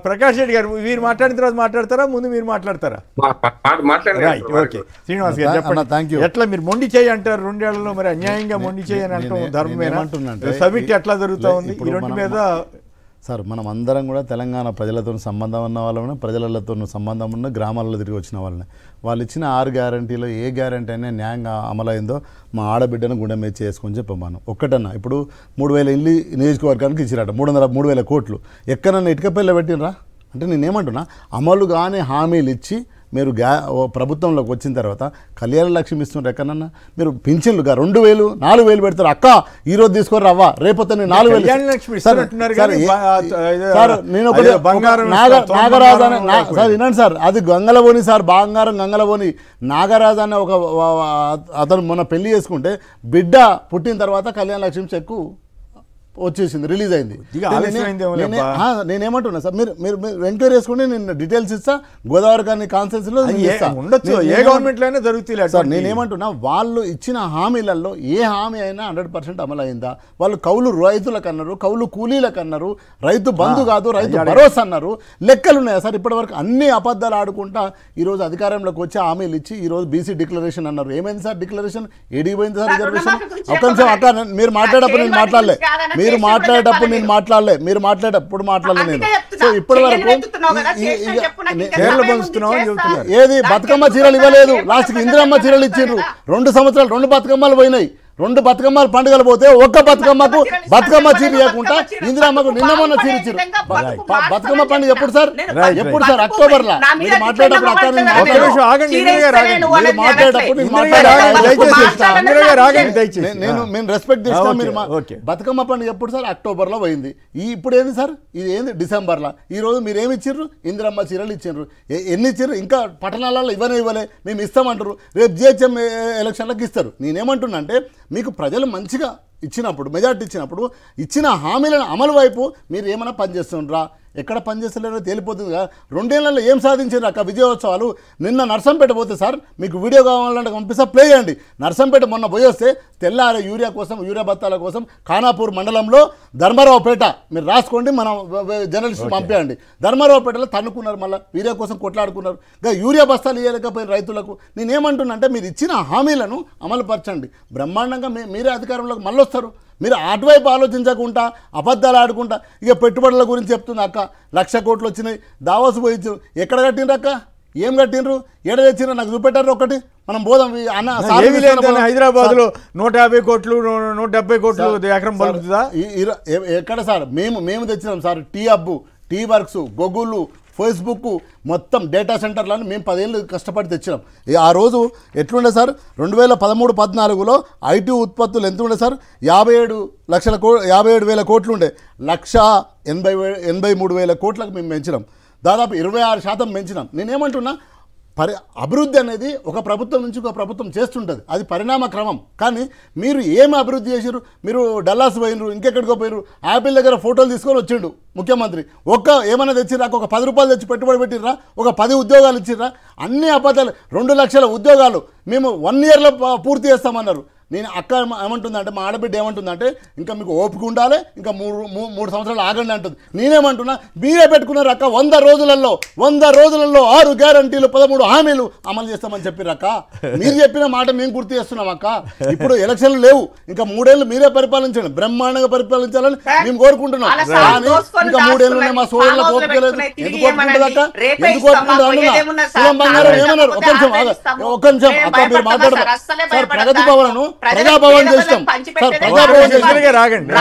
A: ప్రకాష్ రెడ్డి గారు మీరు మాట్లాడిన తర్వాత మాట్లాడతారా ముందు మీరు మాట్లాడతారా? Right okay. శ్రీనివాస్ గారు చెప్పండి. ఎట్లా మీరు మొండి చేయి అంటారు 2 ఏళ్లలో, మరి అన్యాయంగా మొండి చేయి అని అంటాం ధర్మమేనా? సమిట్ ఎట్లా జరుగుతా ఉంది ఈ రెండు మీద?
B: సార్ మనం అందరం కూడా తెలంగాణ ప్రజలతో సంబంధం ఉన్న వాళ్ళని, ప్రజలతో సంబంధం ఉన్న గ్రామాలలో తిరిగి వచ్చిన వాళ్ళని. వాళ్ళు ఇచ్చిన 6 గ్యారంటీలో ఏ గ్యారంటీ అయినా న్యాయంగా అమలైందో మా ఆడబిడ్డను గుండె మీద చేసుకొని చెప్పమాను. ఒక్కటన్నా ఇప్పుడు 3000 ఇల్లు నియోజకవర్గానికి ఇచ్చిరట, 3,000 కోట్లు ఎక్కడన్నా ఇటుకపల్లి పెట్టినరా అంటే నేనేమంటున్నా, అమలు కానీ హామీలు ఇచ్చి మీరు ప్రభుత్వంలోకి వచ్చిన తర్వాత కళ్యాణ లక్ష్మి ఇస్తున్నారు ఎక్కడన్నా? మీరు పింఛన్లుగా 2,000 4,000 పెడతారు. అక్క ఈరోజు తీసుకొని రవ్వ రేపొద్దు 4,000 సార్. నేను ఒకటి నాగరాజు అనే సార్ వినండి సార్, అది గంగలబోని సార్, బంగారం గంగలబోని నాగరాజు అనే ఒక అతను మొన్న పెళ్లి చేసుకుంటే బిడ్డ పుట్టిన తర్వాత కళ్యాణ లక్ష్మి చెక్కు వచ్చేసింది, రిలీజ్ అయింది. నేనేమంటున్నా సార్, మీరు మీరు ఎంక్వైరీ చేసుకుంటే నేను డీటెయిల్స్ ఇస్తా. గోదావరి గారిని కాన్ఫరెన్స్లో
A: జరుగుతుంది
B: సార్. నేనేమంటున్నా, వాళ్ళు ఇచ్చిన హామీలలో ఏ హామీ అయినా 100% అమలు అయిందా? వాళ్ళు కౌలు రైతులకు అన్నారు, కౌలు కూలీలకు అన్నారు, రైతు బంధు కాదు రైతు భరోసా అన్నారు. లెక్కలు ఉన్నాయా సార్? ఇప్పటివరకు అన్ని అబద్ధాలు ఆడుకుంటా ఈరోజు అధికారంలోకి వచ్చి హామీలు ఇచ్చి ఈరోజు బీసీ డిక్లరేషన్ అన్నారు. ఏమైంది సార్ డిక్లరేషన్? ఏడిపోయింది సార్ రిజర్వేషన్? ఒక నిమిషం అక్క, మీరు మాట్లాడేటప్పుడు నేను మాట్లాడలే, మీరు మాట్లాడేటప్పుడు నేను మాట్లాడలే, మీరు మాట్లాడేటప్పుడు మాట్లాడలే నేను. సో ఇప్పటి వరకు ఏది బతుకమ్మ చీరలు ఇవ్వలేదు, లాస్ట్కి ఇందిరమ్మ చీరలు ఇచ్చిండ్రు. 2 సంవత్సరాలు 2 బతుకమ్మలు పోయినాయి. 2 బతుకమ్మలు పండుగలు పోతే ఒక్క బతుకమ్మకు బతుకమ్మ చీర ఇవ్వకుండా ఇందిరమ్మకు నిన్న మొన్న చీర ఇచ్చారు. బతుకమ్మ పండుగ ఎప్పుడు సార్? ఎప్పుడు సార్? అక్టోబర్లో. మీరు మాట్లాడేటప్పుడు అక్కడ నేను రెస్పెక్ట్ ఇస్తాను. మీరు బతుకమ్మ పండుగ ఎప్పుడు సార్? అక్టోబర్లో పోయింది. ఇప్పుడు ఏంది సార్? ఇది ఏంది డిసెంబర్లో. ఈ రోజు మీరు ఏమి ఇచ్చిండ్రు? ఇందిరమ్మ చీరలు ఇచ్చిండ్రు. ఎన్ని ఇచ్చారు? ఇంకా పట్టణాలలో ఇవ్వలే, మేము ఇస్తామంటారు. రేపు జిహెచ్ఎం ఎలక్షన్లకు ఇస్తారు. నేనేమంటున్నా అంటే, మీకు ప్రజలు మంచిగా ఇచ్చినప్పుడు, మెజార్టీ ఇచ్చినప్పుడు, ఇచ్చిన హామీలను అమలు వైపు మీరు ఏమైనా పనిచేస్తుండ్రా? ఎక్కడ పనిచేస్తలేరో తేలిపోతుంది కదా. 2 ఏళ్లలో ఏం సాధించారు అక్క విజయోత్సవాలు? నిన్న నర్సంపేట పోతే సార్, మీకు వీడియో కావాలంటే పంపిస్తా, ప్లే చేయండి. నర్సంపేట మొన్న పోయి వస్తే తెల్లారి యూరియా కోసం, యూరియా బత్తాల కోసం ఖానాపూర్ మండలంలో ధర్మారావుపేట, మీరు రాసుకోండి, మనం జర్నలిస్ట్ పంపించండి. ధర్మారావుపేటలో తన్నుకున్నారు, మళ్ళీ యూరియా కోసం కొట్లాడుకున్నారు. ఇంకా యూరియా బస్తాలు ఇవ్వలేకపోయిన రైతులకు. నేనేమంటున్నా అంటే, మీరు ఇచ్చిన హామీలను అమలుపరచండి. బ్రహ్మాండంగా మీరే అధికారంలోకి మళ్ళీ వస్తారు. మీరు అటువైపు ఆలోచించకుండా అబద్ధాలు ఆడుకుంటా ఇక పెట్టుబడుల గురించి చెప్తుంది అక్క. 1,00,000 కోట్లు వచ్చినాయి, దావోస్ పోయించు. ఎక్కడ కట్టిండ్రు అక్క? ఏం కట్టిండ్రు? ఏడ తెచ్చిండ్రు? నాకు చూపెట్టారు ఒకటి. మనం పోదాం అన్న.
A: హైదరాబాద్ లో 150 కోట్లు 170 కోట్లు ఎకరం పలుకుతుందా?
B: ఎక్కడ సార్? మేము తెచ్చినాం sir. T hub, T works, Google, Facebook, మొత్తం డేటా సెంటర్లను మేము 10 ఏళ్ళు కష్టపడి తెచ్చినాం. ఆ రోజు ఎట్లుండే సార్? 2013-14లో ఐటీ ఉత్పత్తులు ఎంత ఉండే సార్? 57,000 కోట్లు ఉండే. 1,83,000 కోట్లకు మేము పెంచినాం. దాదాపు 26% పెంచినాం. నేనేమంటున్నా, అభివృద్ధి అనేది ఒక ప్రభుత్వం నుంచి ఒక ప్రభుత్వం చేస్తుంటుంది, అది పరిణామ క్రమం. కానీ మీరు ఏమి అభివృద్ధి చేసారు? మీరు డల్లాస్ పోయినరు, ఇంకెక్కడికో పోయినరు. యాపిల్ దగ్గర ఫోటోలు తీసుకొని వచ్చిండు ముఖ్యమంత్రి. ఏమైనా తెచ్చిర్రా? ఒక 10 రూపాయలు తెచ్చి పెట్టుబడి పెట్టిర్రా? ఒక 10 ఉద్యోగాలు ఇచ్చిర్రా? అన్ని అబద్ధాలు. 2 లక్షల ఉద్యోగాలు మేము 1 ఇయర్లో పూర్తి చేస్తామన్నారు. నేను అక్క ఏమంటుందంటే, మా ఆడబిడ్డ ఏమంటుందంటే, ఇంకా మీకు ఓపిక ఉండాలి, ఇంకా 3 సంవత్సరాలు ఆగండి అంటుంది. నేనేమంటున్నా, మీరే పెట్టుకున్నారు అక్క 100 రోజులలో 6 గ్యారంటీలు 13 హామీలు అమలు చేస్తామని చెప్పారు అక్క. మీరు చెప్పిన మాట మేము గుర్తు చేస్తున్నాం అక్క. ఇప్పుడు ఎలక్షన్లు లేవు, ఇంకా 3 ఏళ్ళు మీరే పరిపాలించండి, బ్రహ్మాండంగా పరిపాలించాలని మేము కోరుకుంటున్నాం. కానీ ఇంకా 3 ఏళ్ళు మా సోదరులకు ఓపిక లేదు. ఎందుకు కోరుకుంటుంది అక్క? ఎందుకు కోరుకుంటుంది అంటున్నా. బంగారం ఏమన్నారు? ఒక్క నిమిషం అక్క, మీరు మాట్లాడతారు సార్. ప్రగతి భవన్ ప్రజాభవన్ చేసినాం సార్, ప్రజాభవన్
A: రాగండి.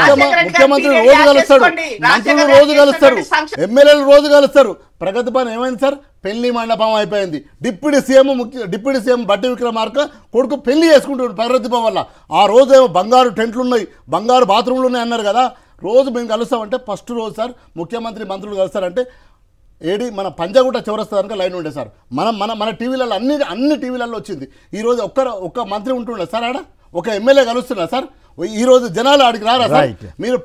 B: ముఖ్యమంత్రి రోజు కలుస్తాడు, మంత్రులు రోజు కలుస్తారు, ఎమ్మెల్యేలు రోజు కలుస్తారు. ప్రగతి భవన్ ఏమైంది సార్? పెళ్లి మండపం అయిపోయింది. డిప్యూటీ సీఎం బట్టి విక్రమార్క కొడుకు పెళ్లి చేసుకుంటాడు ప్రగతి భవన్ వల్ల. ఆ రోజు ఏమో బంగారు టెంట్లు ఉన్నాయి, బంగారు బాత్రూమ్లు ఉన్నాయి అన్నారు కదా. రోజు మేము కలుస్తామంటే ఫస్ట్ రోజు సార్ ముఖ్యమంత్రి మంత్రులు కలుస్తారంటే ఏడి మన పంజాగుట్ట చౌరస్తా కనుక లైన్ ఉండే సార్. మన టీవీలలో అన్ని టీవీలలో వచ్చింది. ఈరోజు ఒక్క మంత్రి ఉంటుండే సార్, ఆడ ఒక ఎమ్మెల్యే కలుస్తున్నా సార్. ఈ రోజు జనాలు ఆడికి రారా సార్? మీరు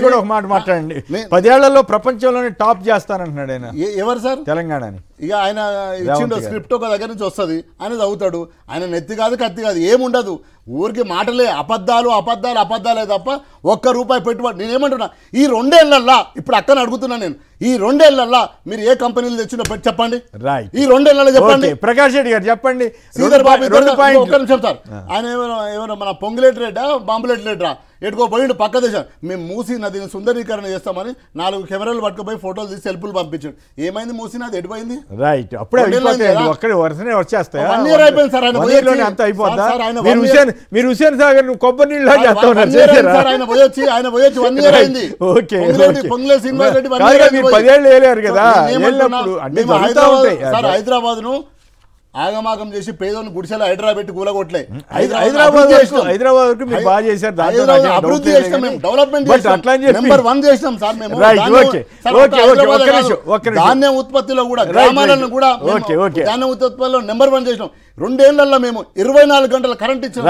A: కూడా ఒక మాట మాట్లాడండి. 10 ఏళ్లలో ప్రపంచంలోనే టాప్ చేస్తానంటున్నాడు ఆయన.
B: ఎవరు సార్?
A: తెలంగాణని.
B: ఇక ఆయన ఇచ్చిండు స్క్రిప్ట్ ఒక దగ్గర నుంచి వస్తుంది, ఆయన చదువుతాడు. ఆయన నెత్తి కాదు కత్తి కాదు ఏముండదు, ఊరికి మాటలే అబద్ధాలే తప్ప ₹1 పెట్టుబడి. నేనేమంటున్నా, ఈ 2 ఏళ్లల్లా ఇప్పుడు అక్కని అడుగుతున్నా నేను, ఈ 2 ఏళ్లల్లా మీరు ఏ కంపెనీలు తెచ్చినా చెప్పండి. ఈ 2 ఏళ్లలో చెప్పండి.
A: ప్రకాష్ రెడ్డి గారు చెప్పండి.
B: శ్రీధర్ బాబు ఒక్క నిమిషం సార్. ఆయన ఏమైనా మన పొంగులేటి రెడ్డా బాంబులేటి రెడ్డా ఎటుకో పోయిండు పక్క దేశం. మేము మూసీ నదిని సుందరీకరణ చేస్తామని 4 కెమెరాలు పట్టుకుపోయి ఫోటోలు తీసి సెల్ఫీలు పంపించాడు. ఏమైంది మూసీ నది? ఎటుపోయింది?
A: రైట్. అప్పుడే వచ్చేస్తాయి.
B: 1 ఇయర్ అయిపోయింది సార్.
A: మీరు హుసేన్ సాగర్ కొబ్బరి నీళ్ళు
B: ఆయన పోయొచ్చి 1 ఇయర్ అయింది. పొంగులేటి శ్రీనివాస్ రెడ్డి
A: 10 ఏళ్ళు వేయలేరు కదా.
B: హైదరాబాద్ ను ఆగమాగం చేసి పేదోని గుడిసెల హైదరాబాద్ పెట్టి కూలగొట్టలే.
A: హైదరాబాద్ బాగా చేశారు.
B: అభివృద్ధి చేసినాం మేము, డెవలప్మెంట్ నెంబర్ 1 చేసినాం సార్ మేము. ధాన్యం ఉత్పత్తిలో కూడా గ్రామాలను కూడా ధాన్యం ఉత్పత్తిలో నెంబర్ 1 చేసినాం. 2 ఏళ్లలో మేము 24 గంటల కరెంట్ ఇచ్చాం.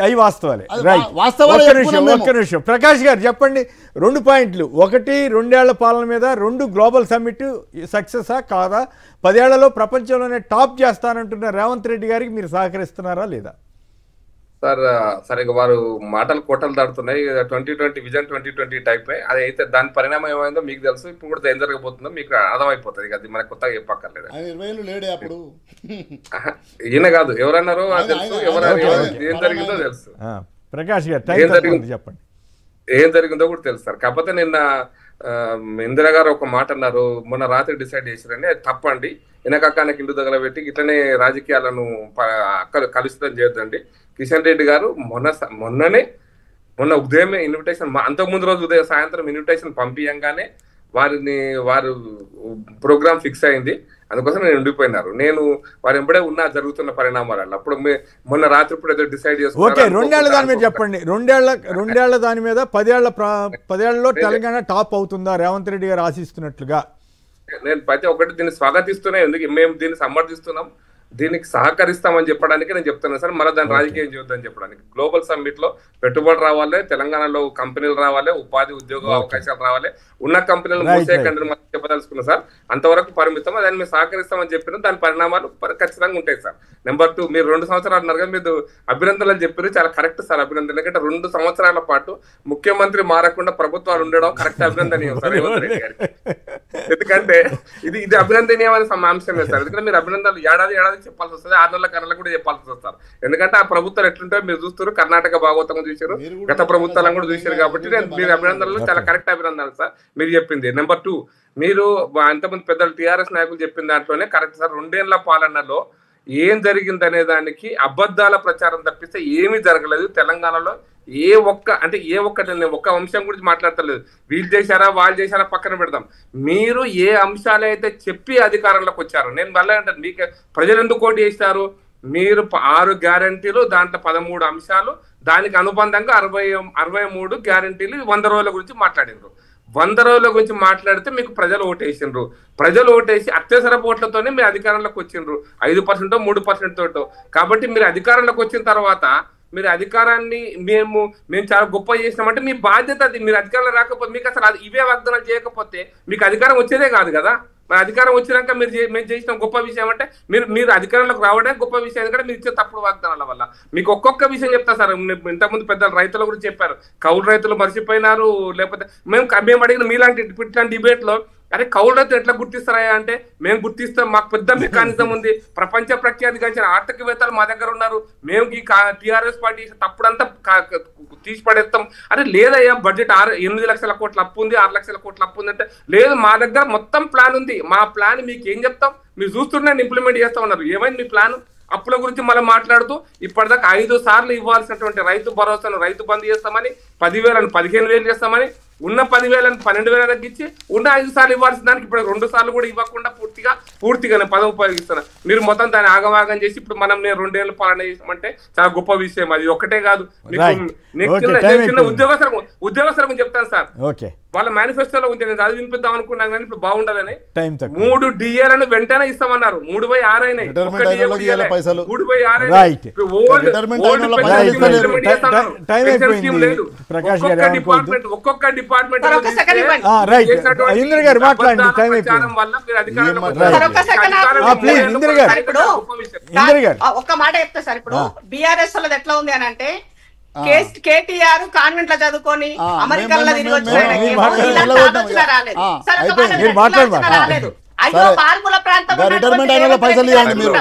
A: అవి వాస్తవాలే. ఒక్క నిమిషం ప్రకాష్ గారు చెప్పండి. 2 పాయింట్లు. 1 2 ఏళ్ల పాలన మీద, 2 గ్లోబల్ సమ్మిట్ సక్సెసా కాదా? 10 ఏళ్లలో ప్రపంచంలోనే టాప్ చేస్తానంటున్న రేవంత్ రెడ్డి గారికి మీరు సహకరిస్తున్నారా లేదా?
C: సార్ సరిగ్గా వారు మాటలు కోటలు దాడుతున్నాయి. 2020 విజన్ 2020 టైప్. అది అయితే దాని పరిణామం ఏమైందో మీకు తెలుసు. ఇప్పుడు కూడా ఏం జరగబోతుందో మీకు అర్థమైపోతుంది. అది మనకు కొత్తగా చెప్పక్కర్లేదు. ఈయన కాదు, ఎవరన్నారో తెలుసు, ఏం జరిగిందో తెలుసు.
A: ప్రకాష్ గారు చెప్పండి.
C: ఏం జరిగిందో కూడా తెలుసు సార్. కాకపోతే నిన్న ఇందిరా గారు ఒక మాట అన్నారు, మొన్న రాత్రి డిసైడ్ చేశారని. అది తప్పండి. వెనకక్కానికి ఇల్లు తగలబెట్టి ఇట్లనే రాజకీయాలను కలుషితం చేయొద్దండి. కిషన్ రెడ్డి గారు మొన్న ఉదయమే ఇన్విటేషన్, అంతకుముందు రోజు సాయంత్రం ఇన్విటేషన్ పంపించగానే వారు ప్రోగ్రామ్ ఫిక్స్ అయింది. అందుకోసం నేను ఉండిపోయినారు. నేను వారు ఎంబడే ఉన్నా జరుగుతున్న పరిణామాలు. అప్పుడు మొన్న రాత్రి ఇప్పుడు ఏదో డిసైడ్ చేసుకున్నారు.
A: 2 ఏళ్ల దాని మీద చెప్పండి. 2 ఏళ్ల దాని మీద 10 ఏళ్లలో తెలంగాణ టాప్ అవుతుందా రేవంత్ రెడ్డి గారు ఆశిస్తున్నట్లుగా?
C: నేను ప్రతి ఒక్కటి దీన్ని స్వాగతిస్తున్నా. ఎందుకు మేము దీన్ని సమర్థిస్తున్నాం, దీనికి సహకరిస్తామని చెప్పడానికి నేను చెప్తున్నాను సార్. మళ్ళీ దాన్ని రాజకీయం చేయొద్దని చెప్పడానికి. గ్లోబల్ సమ్మిట్ లో పెట్టుబడి రావాలి, తెలంగాణలో కంపెనీలు రావాలి, ఉపాధి ఉద్యోగ అవకాశాలు రావాలి, ఉన్న కంపెనీలు మూసేయకండి చెప్పదలుచుకున్నా సార్. అంతవరకు పరిమితం. దాన్ని మేము సహకరిస్తామని చెప్పిన దాని పరిణామాలు ఖచ్చితంగా ఉంటాయి సార్. నెంబర్ 2, మీరు 2 సంవత్సరాలు అన్నారు కదా, మీరు అభినందనలు చెప్పారు, చాలా కరెక్ట్ సార్. అభినందన. ఎందుకంటే 2 సంవత్సరాల పాటు ముఖ్యమంత్రి మారకుండా ప్రభుత్వాలు ఉండడం కరెక్ట్ అభినందనీయం సార్ రేవంత్ రెడ్డి గారికి. ఎందుకంటే ఇది అభినందనీయమైన అంశమే సార్. ఎందుకంటే మీరు అభినందనలు ఏడాది చెప్పాల్సి వస్తుంది, 6 నెలల కూడా చెప్పాల్సి వస్తారు. ఎందుకంటే ఆ ప్రభుత్వాలు ఎట్లుంటే మీరు చూస్తారు. కర్ణాటక భాగవతం చూశారు, గత ప్రభుత్వాలను కూడా చూశారు. కాబట్టి మీరు అభినందనలు చాలా కరెక్ట్ అభినందనలు సార్ మీరు చెప్పింది. నెంబర్ 2, మీరు అంతమంది పెద్దలు టీఆర్ఎస్ నాయకులు చెప్పిన దాంట్లోనే కరెక్ట్ సార్. 2 ఏళ్ల పాలనలో ఏం జరిగిందనే దానికి అబద్ధాల ప్రచారం తప్పిస్తే ఏమీ జరగలేదు తెలంగాణలో. ఏ ఒక్కటి నేను ఒక్క అంశం గురించి మాట్లాడతలేదు. వీళ్ళు చేశారా వాళ్ళు చేశారా పక్కన పెడదాం. మీరు ఏ అంశాలైతే చెప్పి అధికారంలోకి వచ్చారు, నేను మళ్ళీ అంటాను, మీకు ప్రజలు ఎందుకు ఓటు చేస్తారు? మీరు 6 గ్యారంటీలు, దాంట్లో 13 అంశాలు, దానికి అనుబంధంగా 63 గ్యారంటీలు 100 రోజుల గురించి మాట్లాడినారు. 100 రోజుల గురించి మాట్లాడితే మీకు ప్రజలు ఓటేసిండ్రు. ప్రజలు ఓటేసి అత్యవసర ఓట్లతోనే మీరు అధికారంలోకి వచ్చిండ్రు, 5% 3% తోటో. కాబట్టి మీరు అధికారంలోకి వచ్చిన తర్వాత మీరు అధికారాన్ని మేము చాలా గొప్ప చేసినామంటే మీ బాధ్యత అది. మీరు అధికారంలో రాకపోతే మీకు అసలు ఇవే వాగ్దానాలు చేయకపోతే మీకు అధికారం వచ్చేదే కాదు కదా. మరి అధికారం వచ్చినాక మేము చేసిన గొప్ప విషయం అంటే మీరు అధికారంలోకి రావడమే గొప్ప విషయం. ఎందుకంటే మీరు ఇచ్చే తప్పుడు వాగ్దానాల వల్ల. మీకు ఒక్కొక్క విషయం చెప్తా సార్. ఇంతకుముందు పెద్దలు రైతుల గురించి చెప్పారు, కౌలు రైతులు మర్చిపోయినారు. లేకపోతే మేము అడిగిన మీలాంటి ఇట్లాంటి డిబేట్ లో, అరే కౌలు రైతులు ఎట్లా గుర్తిస్తారా అంటే, మేము గుర్తిస్తాం, మాకు పెద్ద మెకానిజం ఉంది, ప్రపంచ ప్రఖ్యాతి గంచిన ఆర్థికవేత్తలు మా దగ్గర ఉన్నారు, మేము ఈ టీఆర్ఎస్ పార్టీ తప్పుడంతా తీసి పడేస్తాం. అరే లేదయ్యా, బడ్జెట్ 8 లక్షల కోట్ల అప్పు ఉంది, 6 లక్షల కోట్ల అప్పు ఉంది అంటే, లేదు మా దగ్గర మొత్తం ప్లాన్ ఉంది, మా ప్లాన్ మీకు ఏం చెప్తాం, మీరు చూస్తుండే ఇంప్లిమెంట్ చేస్తా ఉన్నారు. ఏమైంది మీ ప్లాన్? అప్పుల గురించి మళ్ళీ మాట్లాడుతూ ఇప్పటిదాకా 5 సార్లు ఇవ్వాల్సినటువంటి రైతు భరోసాను రైతు బంద్ చేస్తామని 10,000 15,000 చేస్తామని ఉన్న 10,000 12,000 తగ్గించి ఉన్న 5 సార్లు ఇవ్వాల్సిన దానికి ఇప్పుడు 2 సార్లు కూడా ఇవ్వకుండా పూర్తిగానే పదం ఉపయోగిస్తున్నారు. మీరు మొత్తం దాన్ని ఆగమాగం చేసి ఇప్పుడు మనం నేను 2 ఏళ్ళు పాలన చేసామంటే చాలా గొప్ప విషయం. అది ఒక్కటే కాదు, ఉద్యోగస్తులకు చెప్తాను సార్, వాళ్ళ మేనిఫెస్టోలో ఉంది, నేను అది వినిపిద్దాం అనుకున్నాను కానీ ఇప్పుడు బాగుండదని 3 DAలను వెంటనే ఇస్తామన్నారు. 3/6 అయినాయి, 3/6 ఒక్కొక్క డిపార్ట్మెంట్
D: ఒక్క మాట చెప్తా సార్. ఇప్పుడు బీఆర్ఎస్ వాళ్ళది ఎట్లా ఉంది అని అంటే కేటీఆర్ కాన్వెంట్ లో చదువుకొని అమెరికాలో తిరిగి వచ్చినాడు. అయ్యో మారుమూల ప్రాంతం
B: రిటైర్మెంట్ అయిన పైసలు ఇవ్వండి మీరు.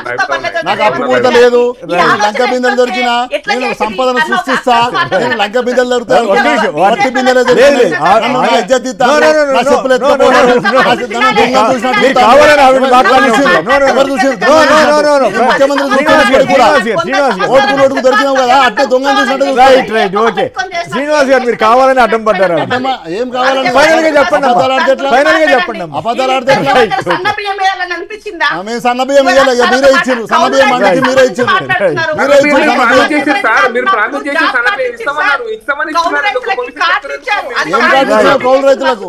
B: నాకు అప్పు పూర్త లేదు, నేను లంక బిందెలు దొరికినా నేను సంపదను సృష్టిస్తా, నేను లంక బిందెలు దొరుకుతాను, వట్టి బిందెలు ఓటుకు దొరికినావు కదా అట్టే దొంగ చూసినట్టు.
A: శ్రీనివాస్ గారు మీరు కావాలని అడ్డం పడ్డారు.
B: ఏం కావాలని
A: చెప్పండి.
B: అబద్ధాలు ఆడితే
D: సన్న బియ్యం వేయాలని అనిపించిందా?
B: సన్న బియ్యం వేయాలి, మీరే ఇచ్చారు. సన్న బియ్యం మనకి మీరే ఇచ్చారు. కౌలు రైతులకు